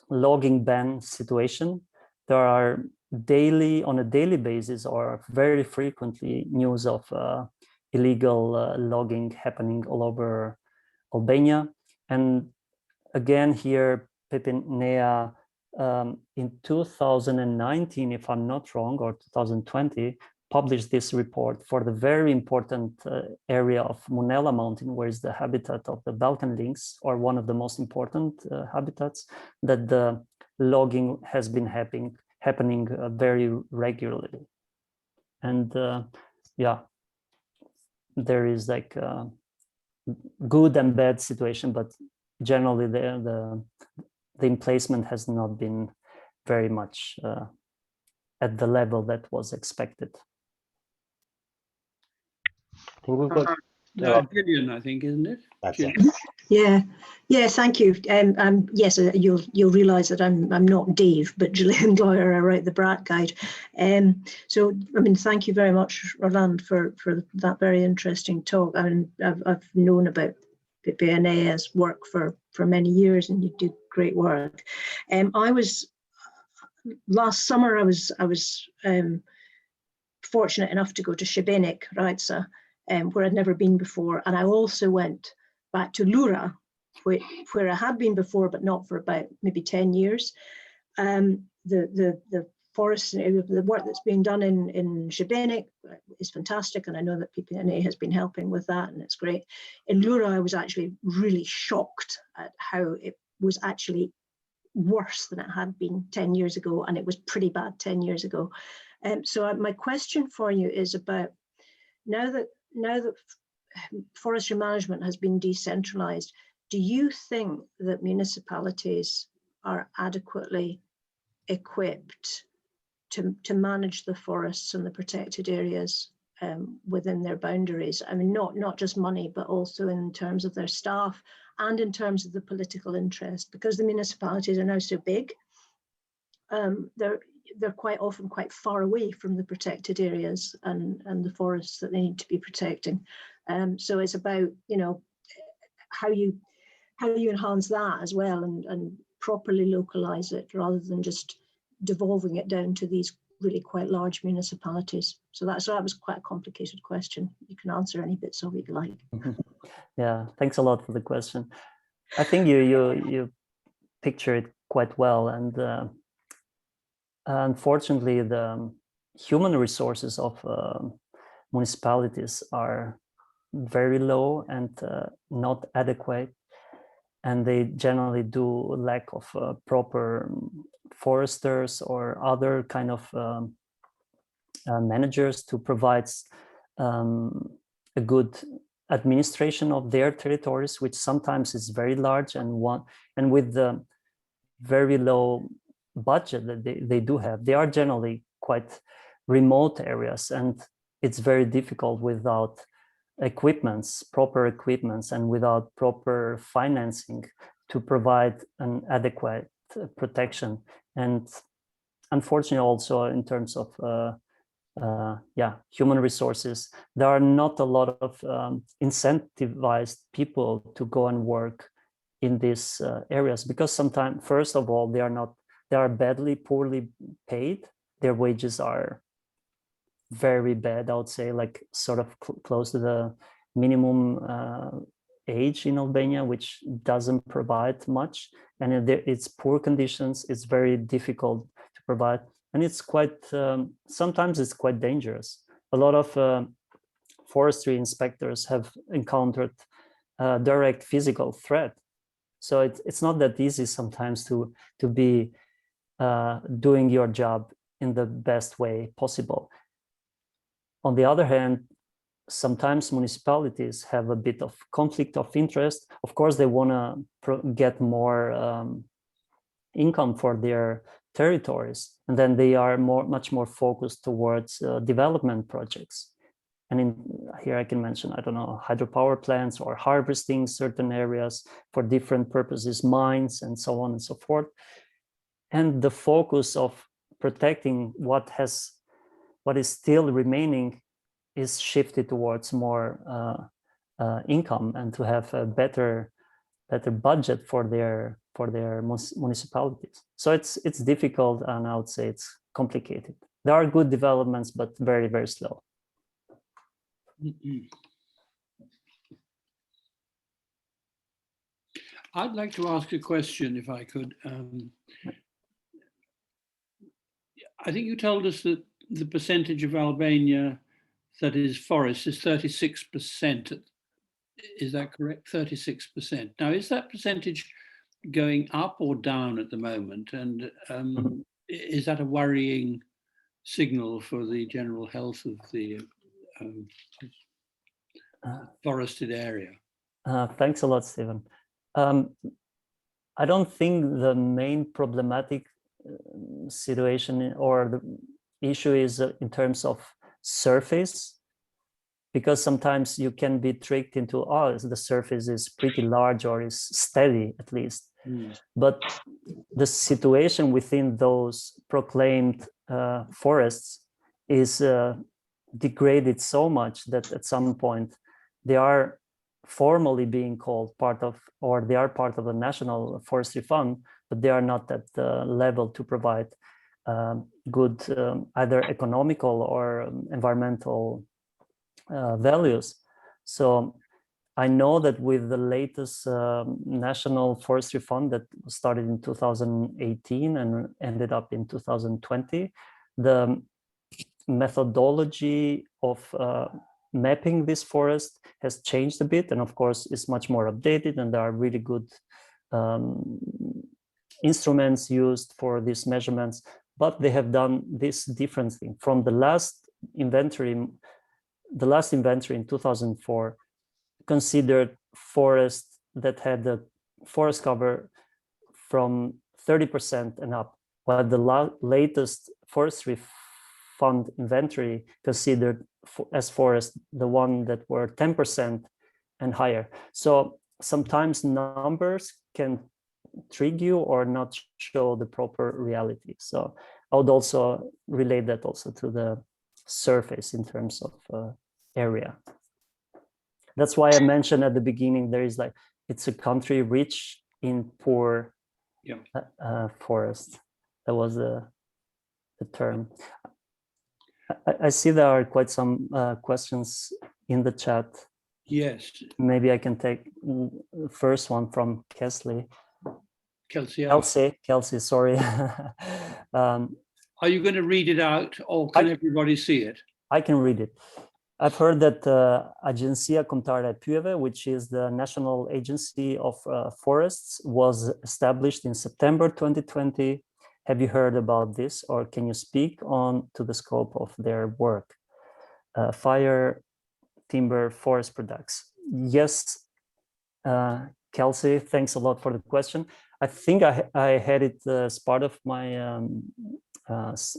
Speaker 3: logging ban situation. There are on a daily basis or very frequently news of illegal logging happening all over Albania. And again here, PPNEA in 2019, if I'm not wrong, or 2020, published this report for the very important area of Munela Mountain, where is the habitat of the Balkan lynx, or one of the most important habitats, that the logging has been happening very regularly. And yeah, there is like a good and bad situation, but generally the emplacement has not been very much at the level that was expected.
Speaker 2: I think we've got
Speaker 1: No, Gillian, I think, isn't it?
Speaker 2: that's
Speaker 1: Gillian.
Speaker 2: it.
Speaker 5: Yeah, thank you. Yes, you'll realise that I'm not Dave, but Gillian Gloyer. I write the BRAT guide. So I mean, thank you very much, Roland, for that very interesting talk. I mean, I've known about BNA's work for many years, and you do great work. Last summer I was fortunate enough to go to Šibenik, Rajca, where I'd never been before, and I also went back to Lura, where I had been before, but not for about maybe 10 years. The forest, the work that's being done in Šibenik is fantastic, and I know that PPNA has been helping with that, and it's great. In Lura, I was actually really shocked at how it was actually worse than it had been 10 years ago, and it was pretty bad 10 years ago. So my question for you is about now that forestry management has been decentralized, do you think that municipalities are adequately equipped to manage the forests and the protected areas within their boundaries? I mean, not just money, but also in terms of their staff and in terms of the political interest, because the municipalities are now so big. They're quite often quite far away from the protected areas and the forests that they need to be protecting. So it's about, you know, how you enhance that as well and properly localize it rather than just devolving it down to these really quite large municipalities. So that was quite a complicated question. You can answer any bits of it you like.
Speaker 3: Yeah, thanks a lot for the question. I think you picture it quite well, and unfortunately the human resources of municipalities are very low and not adequate, and they generally do lack of proper foresters or other kind of managers to provide a good administration of their territories, which sometimes is very large, and with the very low budget that they do have, they are generally quite remote areas, and it's very difficult without proper equipments, and without proper financing to provide an adequate protection. And unfortunately, also in terms of human resources, there are not a lot of incentivized people to go and work in these areas, because sometimes, first of all, they are poorly paid. Their wages are very bad, I would say, like sort of close to the minimum age in Albania, which doesn't provide much, and it's poor conditions. It's very difficult to provide, and it's quite sometimes it's quite dangerous. A lot of forestry inspectors have encountered direct physical threat, so it's not that easy sometimes to be doing your job in the best way possible. On the other hand, sometimes municipalities have a bit of conflict of interest. Of course, they want to get more income for their territories, and then they are much more focused towards development projects. And here I can mention, I don't know, hydropower plants or harvesting certain areas for different purposes, mines, and so on and so forth. And the focus of protecting what is still remaining is shifted towards more income, and to have a better budget for their municipalities. So it's difficult, and I would say it's complicated. There are good developments, but very, very slow.
Speaker 1: I'd like to ask a question, if I could. I think you told us that the percentage of Albania that is forest is 36%. Is that correct? 36%. Now, is that percentage going up or down at the moment? And is that a worrying signal for the general health of the forested area.
Speaker 3: Thanks a lot, Stephen. I don't think the main problematic situation or the issue is in terms of surface, because sometimes you can be tricked into, oh, the surface is pretty large or is steady at least. But the situation within those proclaimed forests is degraded so much that at some point they are formally being called part of, or they are part of the National Forestry Fund, but they are not at the level to provide good either economical or environmental values. So I know that with the latest National Forestry Fund that started in 2018 and ended up in 2020, the methodology of mapping this forest has changed a bit, and of course is much more updated, and there are really good instruments used for these measurements, but they have done this different thing. From the last inventory in 2004 considered forests that had a forest cover from 30% and up, while the latest forestry fund inventory considered as forest the one that were 10% and higher. So sometimes numbers can trick you or not show the proper reality. So I would also relate that also to the surface in terms of area. That's why I mentioned at the beginning, there is like, it's a country rich in poor forest. That was the term. I see there are quite some questions in the chat.
Speaker 1: Yes.
Speaker 3: Maybe I can take the first one from Kelsey, sorry.
Speaker 1: Are you going to read it out, or can everybody see it?
Speaker 3: I can read it. I've heard that Agencia Kombëtare e Pyjeve, which is the National Agency of Forests, was established in September 2020. Have you heard about this, or can you speak on to the scope of their work? Fire, timber, forest products. Yes, Kelsey, thanks a lot for the question. I think I had it as part of my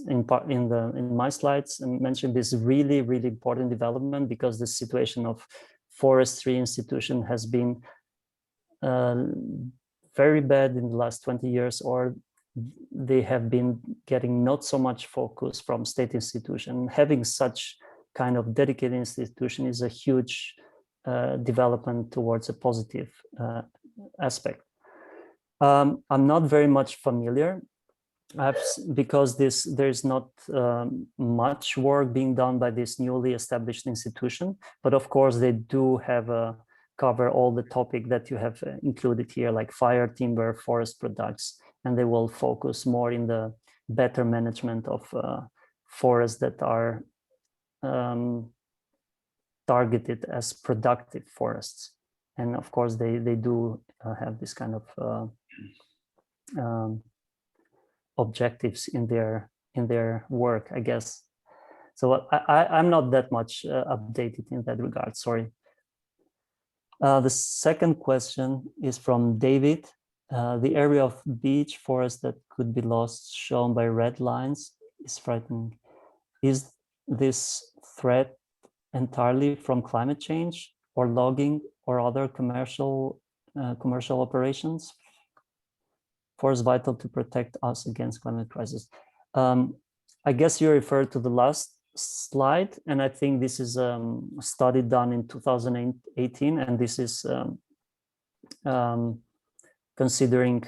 Speaker 3: in my slides, and mentioned this really important development, because the situation of forestry institution has been very bad in the last 20 years, or they have been getting not so much focus from state institution. Having such kind of dedicated institution is a huge development towards a positive aspect. I'm not very much familiar, because there's not much work being done by this newly established institution, but of course they do have cover all the topic that you have included here, like fire, timber, forest products, and they will focus more in the better management of forests that are targeted as productive forests. And of course they do have this kind of objectives in their work, I guess. So I'm not that much updated in that regard, sorry. The second question is from David. The area of beech forest that could be lost, shown by red lines, is frightening. Is this threat entirely from climate change or logging or other commercial operations? Forest vital to protect us against climate crisis. I guess you referred to the last slide, and I think this is a study done in 2018, and this is considering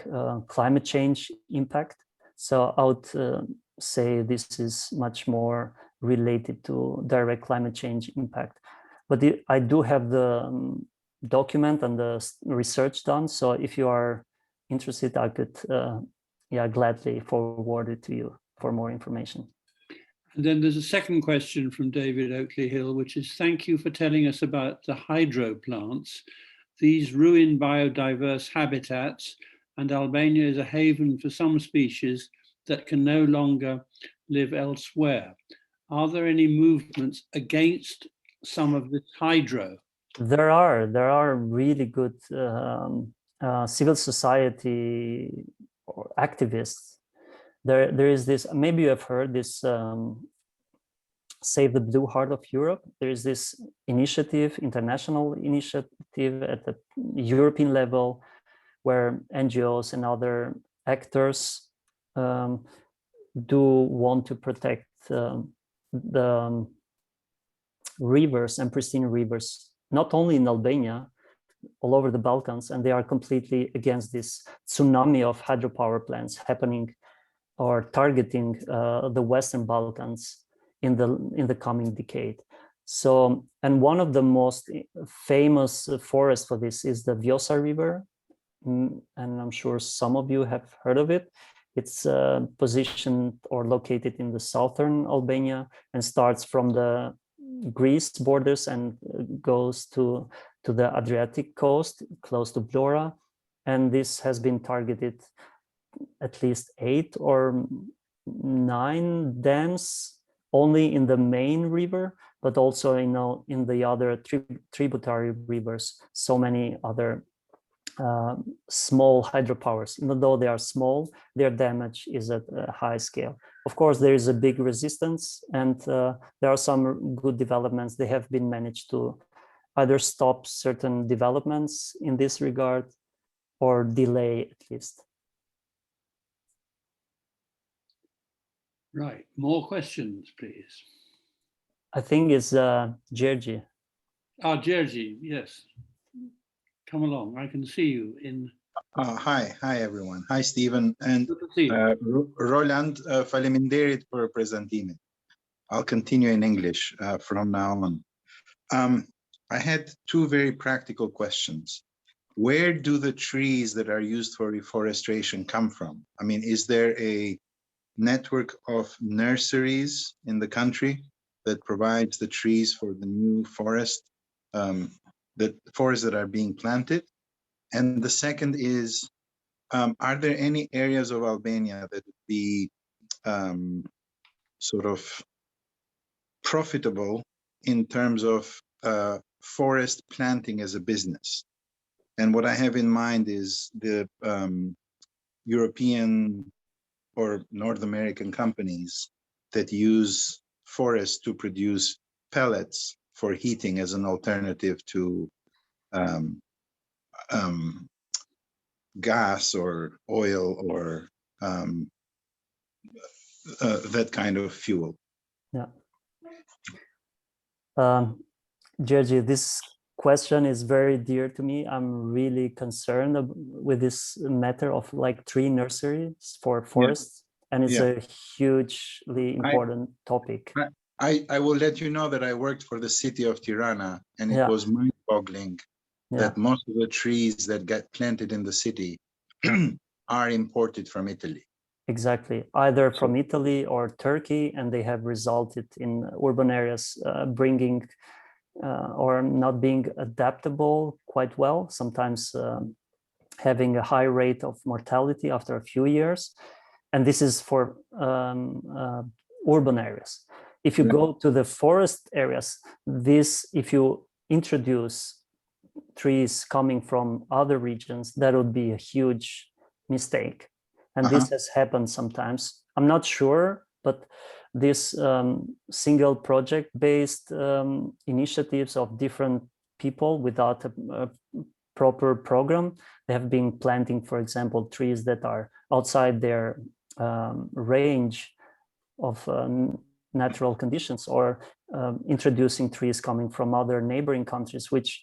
Speaker 3: climate change impact. So I would say this is much more related to direct climate change impact. But I do have the document and the research done, so if you are interested, I could gladly forward it to you for more information.
Speaker 1: And then there's a second question from David Oakley Hill, which is, thank you for telling us about the hydro plants. These ruin biodiverse habitats, and Albania is a haven for some species that can no longer live elsewhere. Are there any movements against some of this hydro?
Speaker 3: There are really good civil society or activists. There is this, maybe you have heard this, Save the Blue Heart of Europe. There is this initiative, international initiative at the European level, where NGOs and other actors do want to protect the rivers and pristine rivers, not only in Albania, all over the Balkans, and they are completely against this tsunami of hydropower plants happening or targeting the Western Balkans in the coming decade. So, and one of the most famous forests for this is the Vjosa River, and I'm sure some of you have heard of it. It's positioned or located in the southern Albania and starts from the Greece borders and goes to the Adriatic coast, close to Vlora. And this has been targeted at least 8 or 9 dams only in the main river, but also in the other tributary rivers, so many other small hydropowers. Even though they are small, their damage is at a high scale. Of course, there is a big resistance, and there are some good developments. They have been managed to either stop certain developments in this regard or delay at least.
Speaker 1: Right, more questions, please.
Speaker 3: I think it's Georgi.
Speaker 1: Ah, Georgi, yes. Come along, I can see you in...
Speaker 6: Hi everyone. Hi, Stephen. And
Speaker 1: Good to see you.
Speaker 6: Roland, faleminderit për prezentimin. I'll continue in English from now on. I had 2 very practical questions. Where do the trees that are used for reforestation come from? I mean, is there a network of nurseries in the country that provides the trees for the new forest, the forests that are being planted? And the second is, are there any areas of Albania that would be sort of profitable in terms of forest planting as a business? And what I have in mind is the European or North American companies that use forests to produce pellets for heating as an alternative to gas or oil or that kind of fuel.
Speaker 3: Yeah. Georgi, this question is very dear to me. I'm really concerned with this matter of like tree nurseries for forests, and it's a hugely important topic.
Speaker 6: I will let you know that I worked for the city of Tirana, and it was mind-boggling that most of the trees that get planted in the city are imported from Italy.
Speaker 3: Exactly, either from Italy or Turkey, and they have resulted in urban areas bringing or not being adaptable quite well, sometimes having a high rate of mortality after a few years. And this is for urban areas. If you go to the forest areas, if you introduce trees coming from other regions, that would be a huge mistake. And this has happened sometimes. I'm not sure, but this single project-based initiatives of different people without a proper program, they have been planting, for example, trees that are outside their range of natural conditions, or introducing trees coming from other neighboring countries, which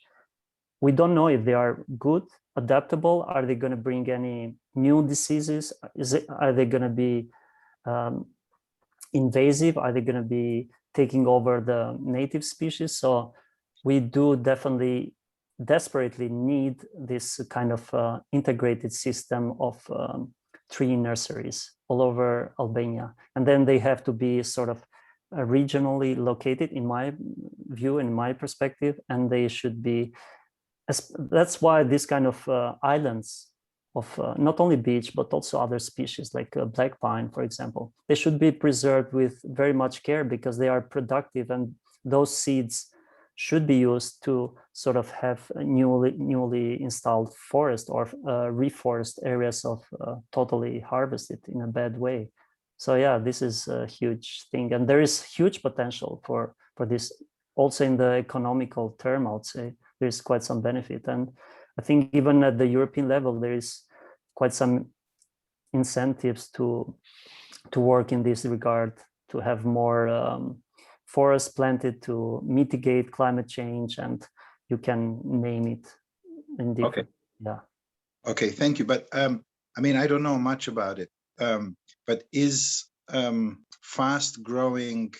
Speaker 3: we don't know if they are good, adaptable. Are they going to bring any new diseases? Are they going to be invasive? Are they going to be taking over the native species? So we do definitely desperately need this kind of integrated system of tree nurseries all over Albania. And then they have to be sort of regionally located, in my view, in my perspective, and they should be, that's why this kind of islands of not only beech, but also other species like black pine, for example, they should be preserved with very much care, because they are productive, and those seeds should be used to sort of have a newly installed forest or reforest areas of totally harvested in a bad way. So yeah, this is a huge thing, and there is huge potential for this. Also in the economical term, I would say there is quite some benefit, and I think even at the European level there is quite some incentives to work in this regard, to have more forests planted to mitigate climate change, and you can name it in different. Yeah.
Speaker 6: Okay, thank you. But I mean, I don't know much about it. But is fast growing,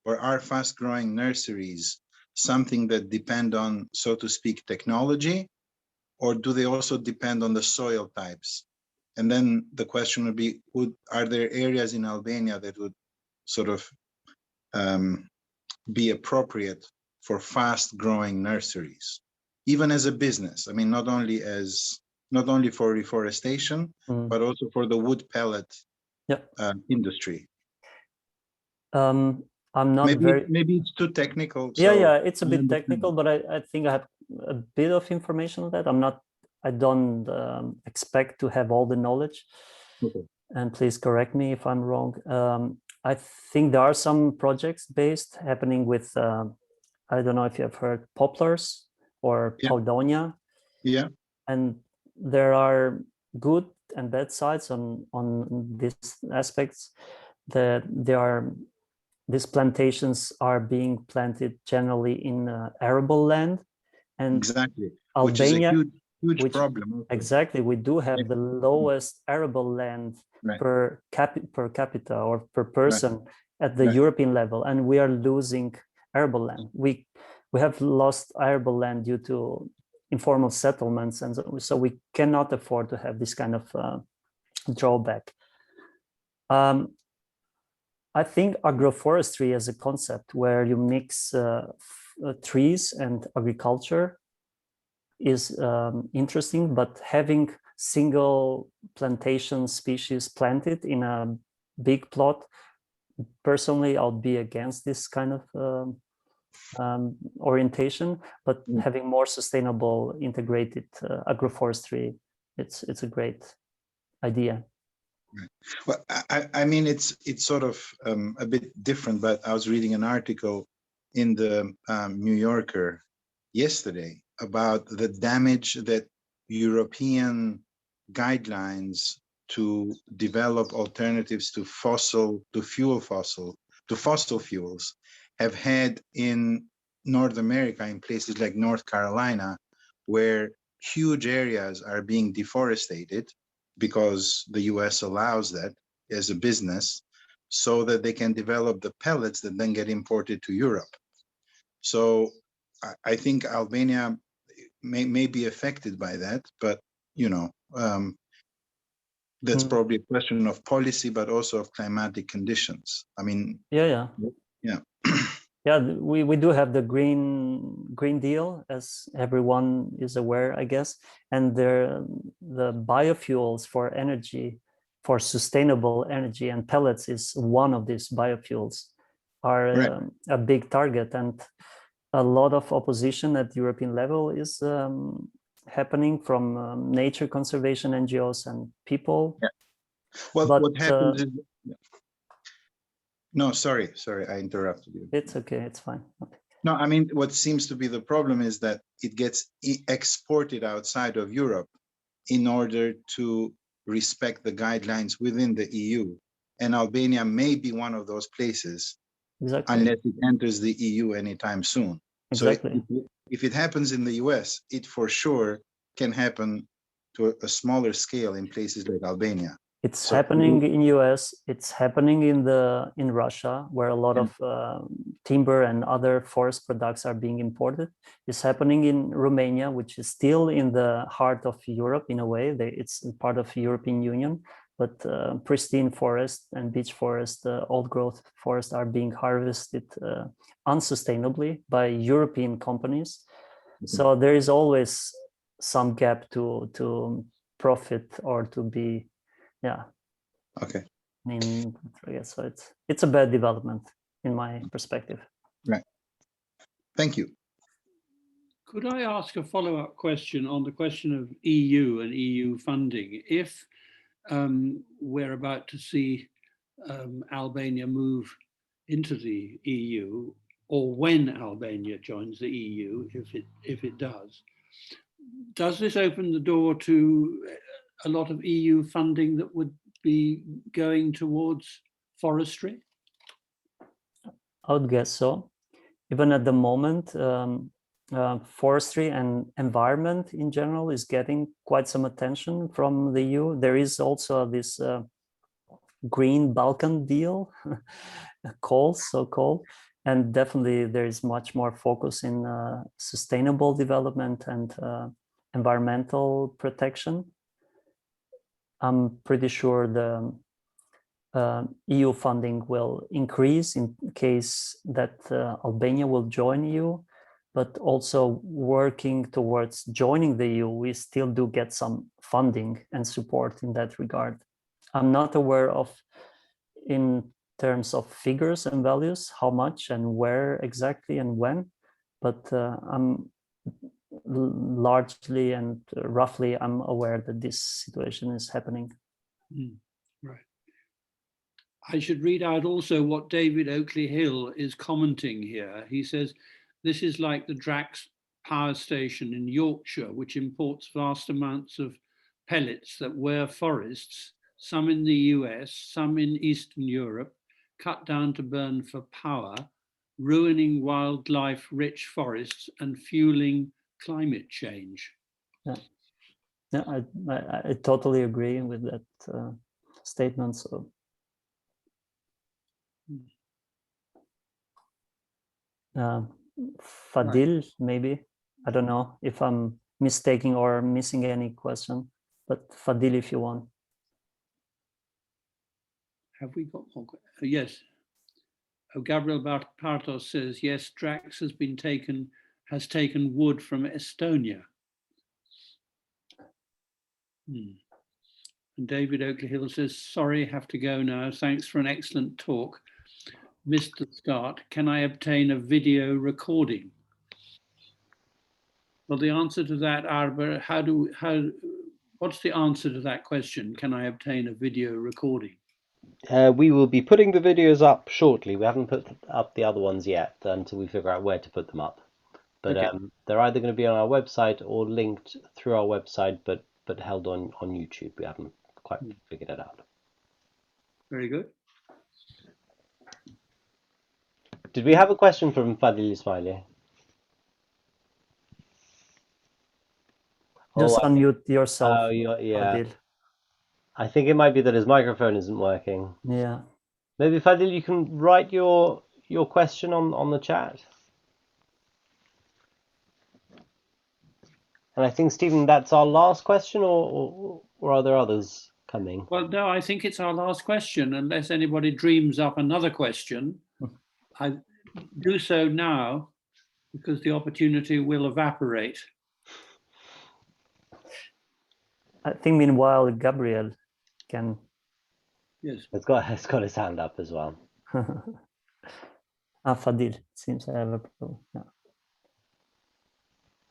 Speaker 6: or are fast growing nurseries something that depend on, so to speak, technology, or do they also depend on the soil types? And then the question would be, are there areas in Albania that would sort of be appropriate for fast growing nurseries, even as a business? I mean, not only for reforestation, but also for the wood pellet industry.
Speaker 3: I'm not
Speaker 6: maybe it's too technical.
Speaker 3: Yeah, it's a bit technical, but I think I have a bit of information on that. I don't expect to have all the knowledge.
Speaker 6: Okay.
Speaker 3: And please correct me if I'm wrong. I think there are some projects happening with, I don't know if you have heard, poplars or Paudonia.
Speaker 6: Yeah.
Speaker 3: And there are good and bad sides on these aspects. These plantations are being planted generally in arable land, and
Speaker 6: exactly,
Speaker 3: Albania,
Speaker 6: which is a huge problem. Also.
Speaker 3: Exactly, we do have the lowest arable land per capita or per person at the European level, and we are losing arable land. We have lost arable land due to informal settlements, and so we cannot afford to have this kind of drawback. I think agroforestry as a concept, where you mix trees and agriculture, is interesting, but having single plantation species planted in a big plot, personally, I'll be against this kind of orientation, but having more sustainable integrated agroforestry, it's a great idea.
Speaker 6: Right. Well, I mean, it's sort of a bit different, but I was reading an article in the New Yorker yesterday about the damage that European guidelines to develop alternatives to fossil fuels have had in North America, in places like North Carolina, where huge areas are being deforested because the US allows that as a business, so that they can develop the pellets that then get imported to Europe. So I think Albania may be affected by that, but that's probably a question of policy, but also of climatic conditions. I mean,
Speaker 3: yeah. Yeah, we do have the Green Deal, as everyone is aware, I guess, and the biofuels for energy, for sustainable energy, and pellets is one of these biofuels, are a big target, and a lot of opposition at European level is happening from nature conservation NGOs and people.
Speaker 6: Yeah. Well, what happens is. No, sorry, I interrupted you.
Speaker 3: It's okay, it's fine. Okay.
Speaker 6: No, I mean, what seems to be the problem is that it gets exported outside of Europe in order to respect the guidelines within the EU. And Albania may be one of those places, unless it enters the EU anytime soon.
Speaker 3: Exactly.
Speaker 6: So if it happens in the US, it for sure can happen to a smaller scale in places like Albania.
Speaker 3: It's happening in US, it's happening in Russia, where a lot of timber and other forest products are being imported. It's happening in Romania, which is still in the heart of Europe in a way. It's part of the European Union, but pristine forest and beech forest, old growth forests are being harvested unsustainably by European companies. So there is always some gap to profit or to be. Yeah.
Speaker 6: Okay.
Speaker 3: So it's a bad development in my perspective.
Speaker 6: Right. Thank you.
Speaker 1: Could I ask a follow-up question on the question of EU and EU funding? If we're about to see Albania move into the EU, or when Albania joins the EU, if it does this open the door to a lot of EU funding that would be going towards forestry?
Speaker 3: I would guess so. Even at the moment, forestry and environment in general is getting quite some attention from the EU. There is also this Green Balkan deal, so-called, and definitely there is much more focus in sustainable development and environmental protection. I'm pretty sure the EU funding will increase in case that Albania will join EU, but also working towards joining the EU, we still do get some funding and support in that regard. I'm not aware of, in terms of figures and values, how much and where exactly and when, but I'm largely and roughly I'm aware that this situation is happening.
Speaker 1: Right. I should read out also what David Oakley Hill is commenting here. He says, this is like the Drax power station in Yorkshire, which imports vast amounts of pellets that wear forests, some in the US, some in Eastern Europe, cut down to burn for power, ruining wildlife-rich forests and fueling climate change.
Speaker 3: Yeah, I totally agree with that statement. So. Fadil, maybe. I don't know if I'm mistaking or missing any question, but Fadil, if you want.
Speaker 1: Have we got more? Yes. Oh, Gabriel Partos says, yes, Drax has taken wood from Estonia. And David Oakley Hill says, sorry, have to go now. Thanks for an excellent talk. Missed the start. Can I obtain a video recording? Well, the answer to that, Arber, what's the answer to that question? Can I obtain a video recording?
Speaker 2: We will be putting the videos up shortly. We haven't put up the other ones yet until we figure out where to put them up. But okay. They're either going to be on our website or linked through our website, but held on YouTube. We haven't quite figured it out.
Speaker 1: Very good.
Speaker 2: Did we have a question from Fadil Ismaili?
Speaker 3: Just unmute yourself.
Speaker 2: Oh, yeah.
Speaker 3: Fadil.
Speaker 2: I think it might be that his microphone isn't working.
Speaker 3: Yeah.
Speaker 2: Maybe Fadil, you can write your question on the chat. And I think, Stephen, that's our last question, or are there others coming?
Speaker 1: Well, no, I think it's our last question, unless anybody dreams up another question. I do so now because the opportunity will evaporate.
Speaker 3: I think meanwhile, Gabriel can.
Speaker 1: Yes.
Speaker 2: It's got his hand up as well.
Speaker 3: Fadil, seems I have a problem. Yeah.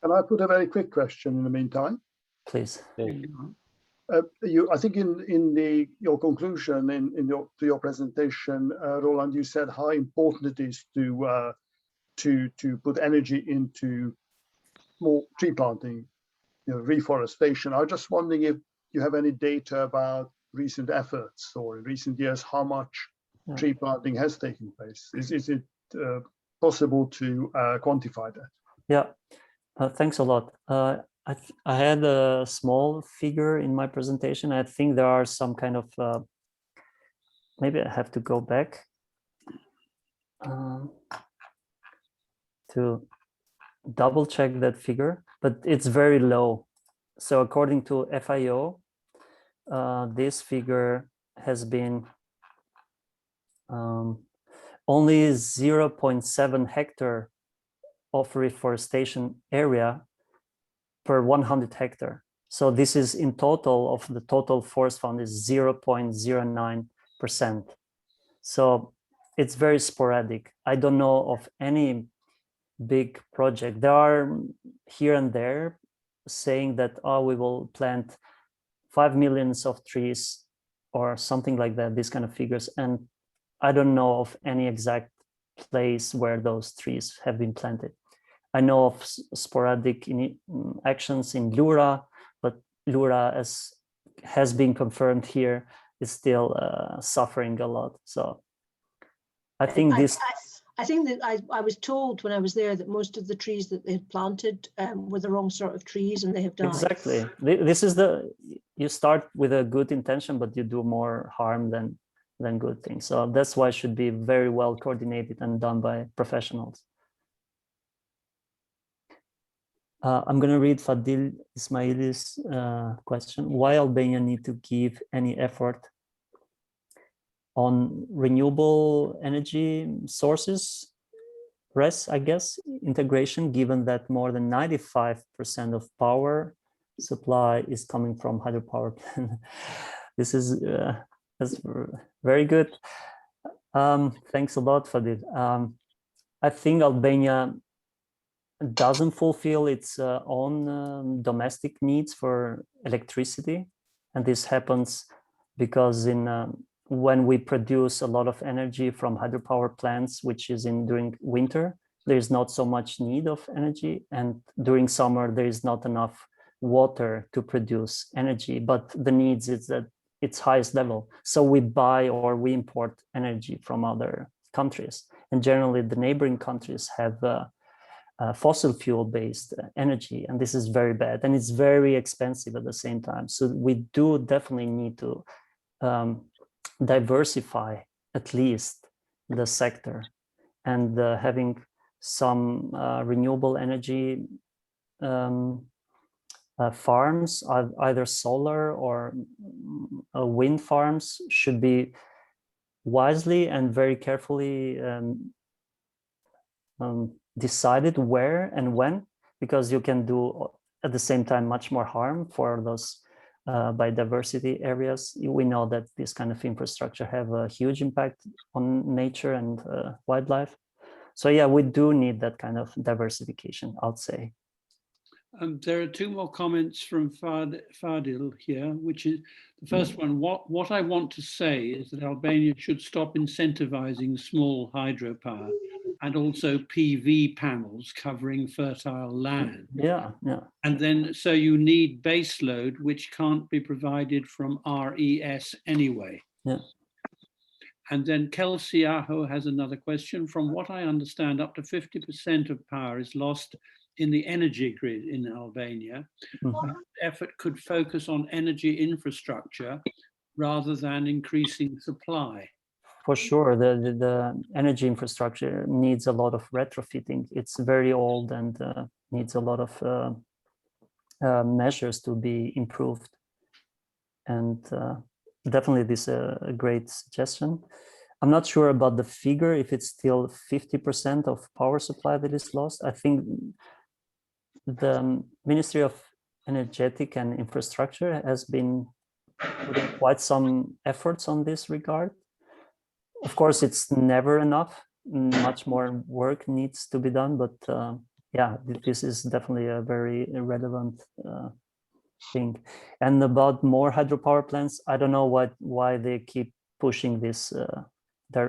Speaker 4: Can I put a very quick question in the meantime?
Speaker 3: Please.
Speaker 4: I think in your conclusion to your presentation, Roland, you said how important it is to put energy into more tree planting, reforestation. I was just wondering if you have any data about recent efforts or in recent years how much tree planting has taken place. Is it possible to quantify that?
Speaker 3: Yeah, thanks a lot. I had a small figure in my presentation. I think there are some kind of, maybe I have to go back to double check that figure, but it's very low. So according to FIO, this figure has been only 0.7 hectare of reforestation area per 100 hectare. So this is in total of the total forest fund is 0.09%. So it's very sporadic. I don't know of any big project. There are here and there saying that, oh, we will plant 5 million of trees or something like that, these kind of figures. And I don't know of any exact place where those trees have been planted. I know of sporadic actions in Lura, but Lura, as has been confirmed here, is still suffering a lot. So I think this...
Speaker 5: I think that I was told when I was there that most of the trees that they had planted were the wrong sort of trees and they have died.
Speaker 3: Exactly. This is you start with a good intention, but you do more harm than good things. So that's why it should be very well coordinated and done by professionals. I'm going to read Fadil Ismaili's question. Why Albania need to give any effort on renewable energy sources, RES, I guess, integration, given that more than 95% of power supply is coming from hydropower plant? This is that's very good. Thanks a lot, Fadil. I think Albania doesn't fulfill its own domestic needs for electricity, and this happens because when we produce a lot of energy from hydropower plants, which is during winter, there is not so much need of energy, and during summer there is not enough water to produce energy, but the needs is at its highest level. So we buy or we import energy from other countries, and generally the neighboring countries have fossil fuel based energy, and this is very bad, and it's very expensive at the same time. So we do definitely need to diversify at least the sector, and having some renewable energy farms, either solar or wind farms, should be wisely and very carefully decided where and when, because you can do at the same time much more harm for those biodiversity areas. We know that this kind of infrastructure have a huge impact on nature and wildlife. So yeah, we do need that kind of diversification, I'd say.
Speaker 1: There are two more comments from Fadil here, which is the first one. What I want to say is that Albania should stop incentivizing small hydropower and also PV panels covering fertile land.
Speaker 3: Yeah.
Speaker 1: And then, so you need base load, which can't be provided from RES anyway.
Speaker 3: Yeah.
Speaker 1: And then Kelsey Aho has another question. From what I understand, up to 50% of power is lost in the energy grid in Albania.
Speaker 3: Mm-hmm.
Speaker 1: Effort could focus on energy infrastructure rather than increasing supply.
Speaker 3: For sure, the energy infrastructure needs a lot of retrofitting. It's very old and needs a lot of measures to be improved. And definitely this is a great suggestion. I'm not sure about the figure, if it's still 50% of power supply that is lost. I think the Ministry of Energetic and Infrastructure has been putting quite some efforts on this regard. Of course, it's never enough. Much more work needs to be done, but yeah, this is definitely a very relevant thing. And about more hydropower plants, I don't know why they keep pushing this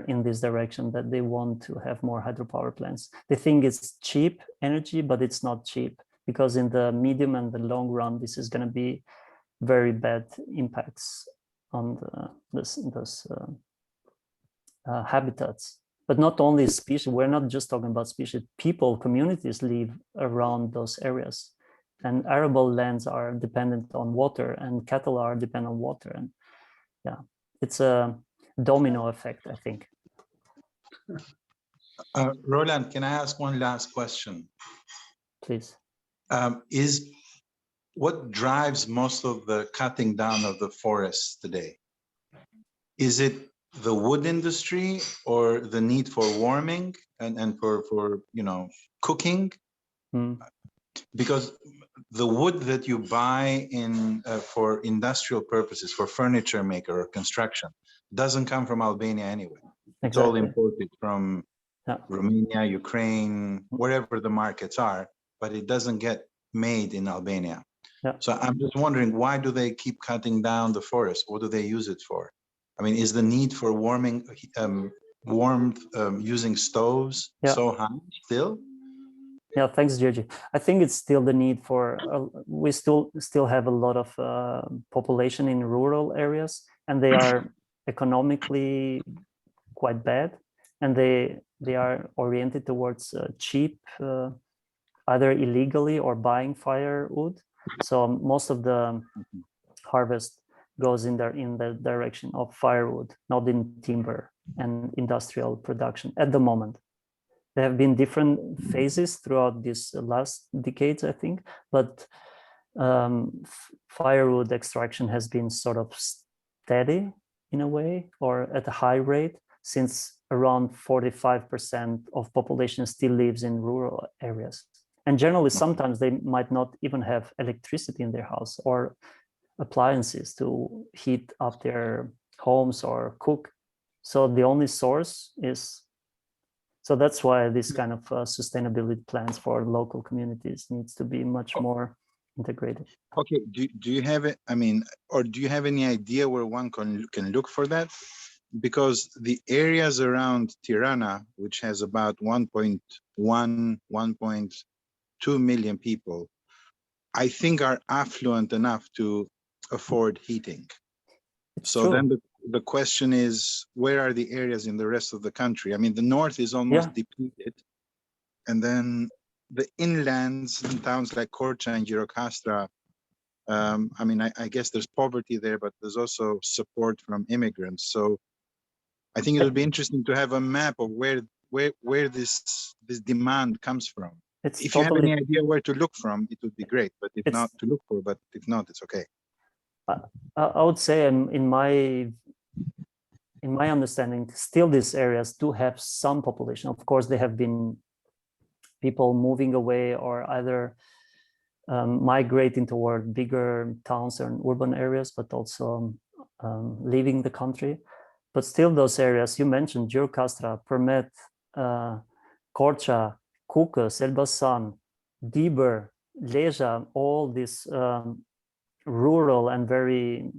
Speaker 3: in this direction, that they want to have more hydropower plants. They think it's cheap energy, but it's not cheap, because in the medium and the long run, this is going to be very bad impacts on those habitats. But not only species, we're not just talking about species, people, communities live around those areas. And arable lands are dependent on water, and cattle are dependent on water. And yeah, it's a domino effect, I think.
Speaker 6: Roland, can I ask one last question?
Speaker 3: Please.
Speaker 6: What drives most of the cutting down of the forests today? Is it the wood industry or the need for warming and for cooking? Because the wood that you buy for industrial purposes, for furniture maker or construction, doesn't come from Albania anyway. It's all imported from Romania, Ukraine, wherever the markets are, but it doesn't get made in Albania. So I'm just wondering, why do they keep cutting down the forest? What do they use it for? I mean, is the need for warmth using stoves so high still?
Speaker 3: Yeah, thanks, Lleshi. I think it's still the need for, we still have a lot of population in rural areas, and they are economically quite bad, and they are oriented towards cheap, either illegally or buying firewood. So most of the harvest goes in the direction of firewood, not in timber and industrial production at the moment. There have been different phases throughout these last decades, I think, but firewood extraction has been sort of steady in a way, or at a high rate, since around 45% of population still lives in rural areas. And generally, sometimes they might not even have electricity in their house or appliances to heat up their homes or cook. So the only source is, so that's why this kind of sustainability plans for local communities needs to be much more integrated.
Speaker 6: Okay, do you have it? I mean, or do you have any idea where one can look for that? Because the areas around Tirana, which has about 1.1, 1.2 million people, I think are affluent enough to afford heating. So then the question is, where are the areas in the rest of the country? I mean, the north is almost depleted. And then the inlands in towns like Korcha and Gjirokastra, I mean, I guess there's poverty there, but there's also support from immigrants. So I think it would be interesting to have a map of where this demand comes from. If you have any idea where to look from, it would be great. But if not, to look for. But if not, it's okay.
Speaker 3: I would say, in my understanding, still these areas do have some population. Of course, there have been people moving away or either migrating toward bigger towns and urban areas, but also leaving the country. But still, those areas you mentioned, Gjirokastra, Përmet, Korça, Kukës, Elbasan, Dibër, Lleshi, all these rural and very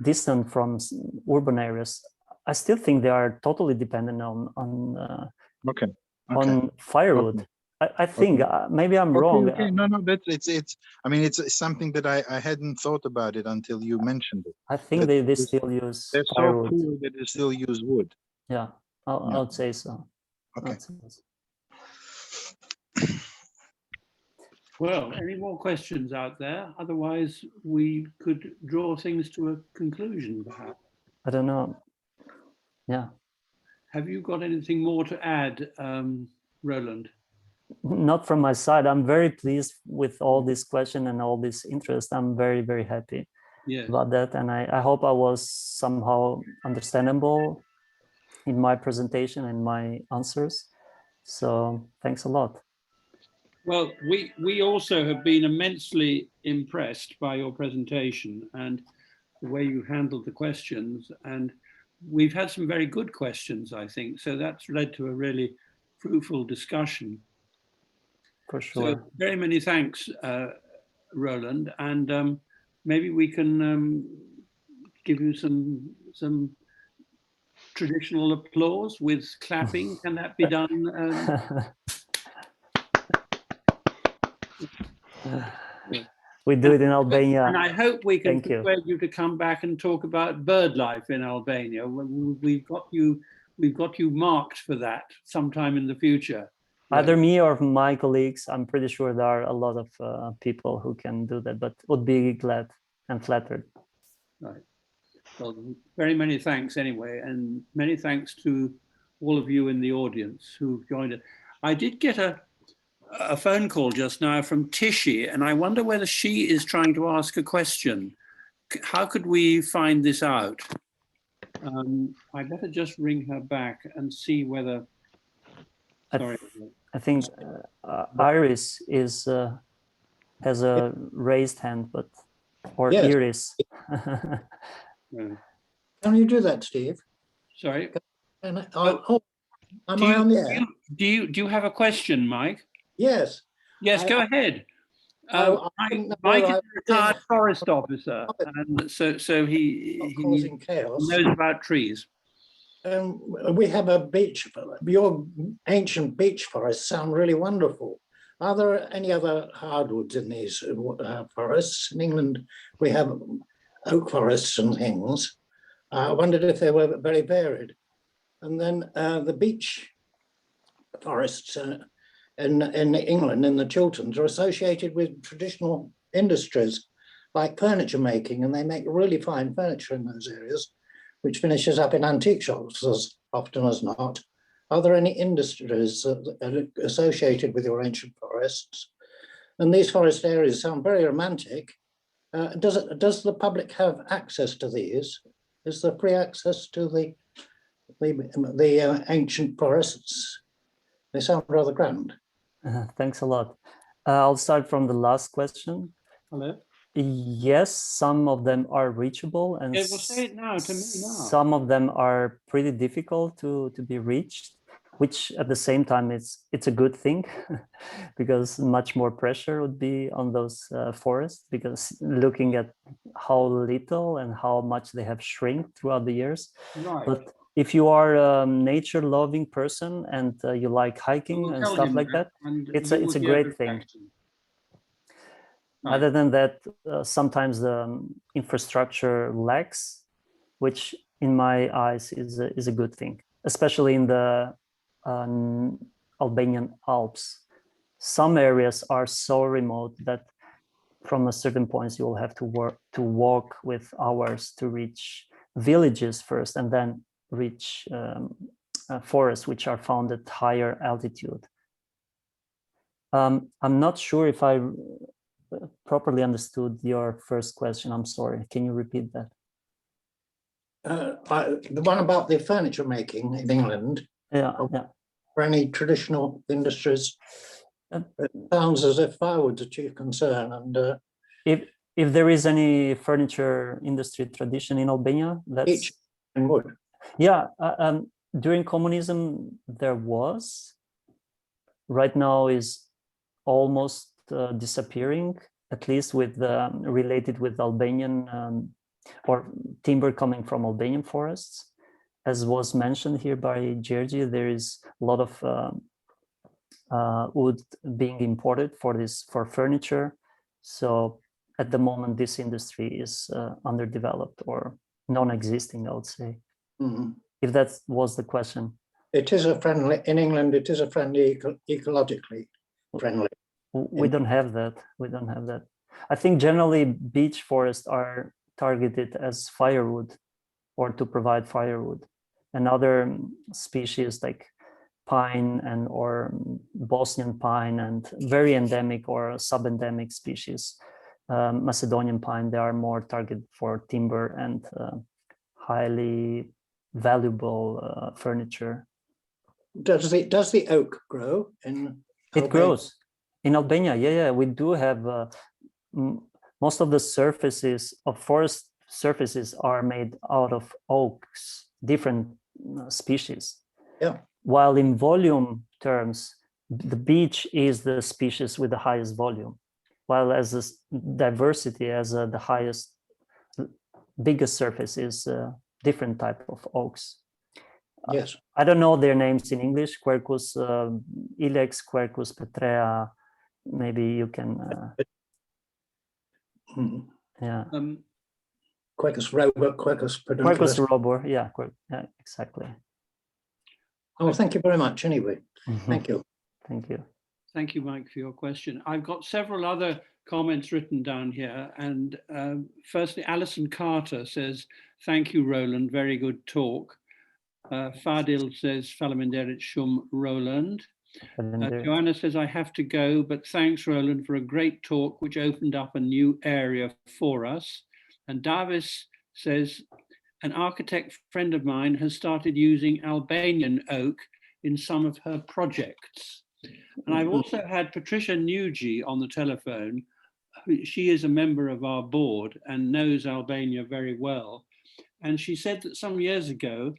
Speaker 3: distant from urban areas, I still think they are totally dependent on firewood. I think maybe I'm wrong.
Speaker 6: Okay. No, it's. I mean, it's something that I hadn't thought about it until you mentioned it.
Speaker 3: I think they still use firewood.
Speaker 6: So cool that they still use wood.
Speaker 3: Yeah, I would say so.
Speaker 6: Okay.
Speaker 1: Well, any more questions out there? Otherwise, we could draw things to a conclusion, perhaps.
Speaker 3: I don't know. Yeah.
Speaker 1: Have you got anything more to add, Roland?
Speaker 3: Not from my side. I'm very pleased with all this question and all this interest. I'm very, very happy about that. And I hope I was somehow understandable in my presentation and my answers. So thanks a lot.
Speaker 1: Well, we also have been immensely impressed by your presentation and the way you handled the questions. And we've had some very good questions, I think. So that's led to a really fruitful discussion.
Speaker 3: For sure.
Speaker 1: So very many thanks, Roland. And maybe we can give you some traditional applause with clapping. Can that be done?
Speaker 3: We do it in Albania.
Speaker 1: And I hope we can persuade you to come back and talk about bird life in Albania. We've got you marked for that sometime in the future.
Speaker 3: Either me or my colleagues. I'm pretty sure there are a lot of people who can do that, but would be glad and flattered.
Speaker 1: Right. Well, very many thanks anyway, and many thanks to all of you in the audience who've joined us. I did get a phone call just now from Lleshi, and I wonder whether she is trying to ask a question. How could we find this out? I better just ring her back and see whether. Sorry.
Speaker 3: I think Iris has a raised hand, but Iris.
Speaker 7: Can you do that, Steve?
Speaker 1: Sorry.
Speaker 7: And Am I on the air?
Speaker 1: Do you have a question, Mike?
Speaker 7: Yes.
Speaker 1: Yes, go ahead.
Speaker 7: I
Speaker 1: Mike is a retired forest officer, and so he
Speaker 7: causing chaos.
Speaker 1: knows about trees.
Speaker 7: We have a beech. Your ancient beech forests sound really wonderful. Are there any other hardwoods in these forests? In England, we have oak forests and things. I wondered if they were very varied. And then the beech forests in England, in the Chilterns, are associated with traditional industries like furniture making, and they make really fine furniture in those areas, which finishes up in antique shops as often as not. Are there any industries associated with your ancient forests? And these forest areas sound very romantic. Does the public have access to these? Is there free access to the ancient forests? They sound rather grand.
Speaker 3: Thanks a lot. I'll start from the last question.
Speaker 1: Hello.
Speaker 3: Yes, some of them are reachable, and
Speaker 1: It will say it now to me now.
Speaker 3: Some of them are pretty difficult to be reached, which at the same time it's a good thing because much more pressure would be on those forests, because looking at how little and how much they have shrunk throughout the years.
Speaker 1: Right.
Speaker 3: But if you are a nature-loving person and you like hiking and stuff like that, it's a great thing.
Speaker 1: Right.
Speaker 3: Other than that, sometimes the infrastructure lacks, which in my eyes is a good thing, especially in the Albanian Alps. Some areas are so remote that from a certain point you will have to walk with hours to reach villages first, and then reach forests which are found at higher altitude. I'm not sure if I properly understood your first question. I'm sorry. Can you repeat that?
Speaker 7: The one about the furniture making in England.
Speaker 3: Yeah.
Speaker 7: For any traditional industries, it sounds as if firewood's a chief concern. And
Speaker 3: if there is any furniture industry tradition in Albania, that's
Speaker 7: in wood.
Speaker 3: Yeah. During communism, there was. Right now is almost disappearing, at least with related with Albanian or timber coming from Albanian forests. As was mentioned here by Lleshi, there is a lot of wood being imported for furniture. So at the moment, this industry is underdeveloped or non-existing, I would say.
Speaker 7: Mm-hmm.
Speaker 3: If that was the question.
Speaker 7: It is in England, it is a friendly, ecologically friendly.
Speaker 3: We don't have that. We don't have that. I think generally beech forests are targeted as firewood or to provide firewood. And other species like pine or Bosnian pine and very endemic or subendemic species, Macedonian pine, they are more targeted for timber and highly valuable furniture.
Speaker 7: Does the oak grow in Albania?
Speaker 3: It grows in Albania. Yeah. We do have most of the surfaces of forest surfaces are made out of oaks, different species.
Speaker 7: Yeah.
Speaker 3: While in volume terms, the beech is the species with the highest volume, while as a diversity, as the biggest surface is different type of oaks.
Speaker 7: Yes.
Speaker 3: I don't know their names in English. Quercus ilex, Quercus petrea. Maybe you can. Yeah.
Speaker 7: Quercus robur, Quercus pedunculus.
Speaker 3: Quercus robur. Yeah, exactly.
Speaker 7: Oh, thank you very much. Anyway, thank you.
Speaker 3: Thank you.
Speaker 1: Thank you, Mike, for your question. I've got several other comments written down here. And firstly, Alison Carter says, thank you, Roland. Very good talk. Fadil says, Faleminderit Shum Roland. Joanna says, I have to go, but thanks, Roland, for a great talk, which opened up a new area for us. And Davis says, an architect friend of mine has started using Albanian oak in some of her projects. And I've also had Patricia Nugi on the telephone. She is a member of our board and knows Albania very well. And she said that some years ago,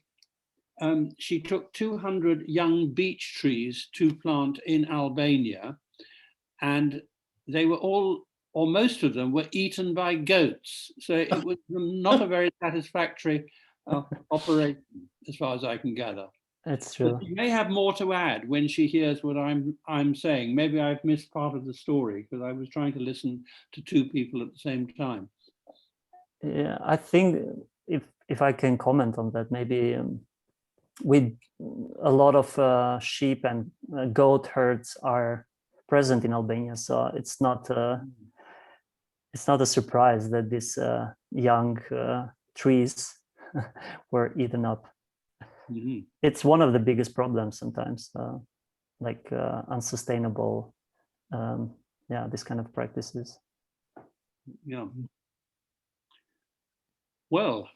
Speaker 1: she took 200 young beech trees to plant in Albania, and they were all, or most of them, were eaten by goats. So it was not a very satisfactory operation, as far as I can gather.
Speaker 3: It's true.
Speaker 1: But she may have more to add when she hears what I'm saying. Maybe I've missed part of the story because I was trying to listen to two people at the same time.
Speaker 3: Yeah, I think if I can comment on that, maybe with a lot of sheep and goat herds are present in Albania, so it's not a surprise that these young trees were eaten up.
Speaker 1: Mm-hmm.
Speaker 3: It's one of the biggest problems sometimes, like unsustainable, this kind of practices.
Speaker 1: Yeah. Well,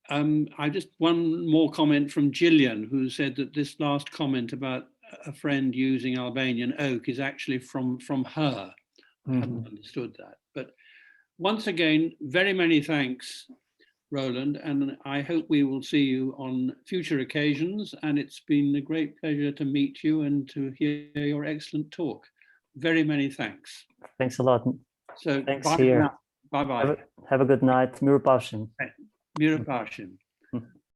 Speaker 1: I just one more comment from Gillian, who said that this last comment about a friend using Albanian oak is actually from her. I hadn't understood that. But once again, very many thanks, Roland, and I hope we will see you on future occasions. And it's been a great pleasure to meet you and to hear your excellent talk. Very many thanks.
Speaker 3: Thanks a lot.
Speaker 1: So
Speaker 3: thanks
Speaker 1: bye
Speaker 3: here.
Speaker 1: now. Bye-bye.
Speaker 3: Have a good night. Mirupavshin.
Speaker 1: Mirupavshin.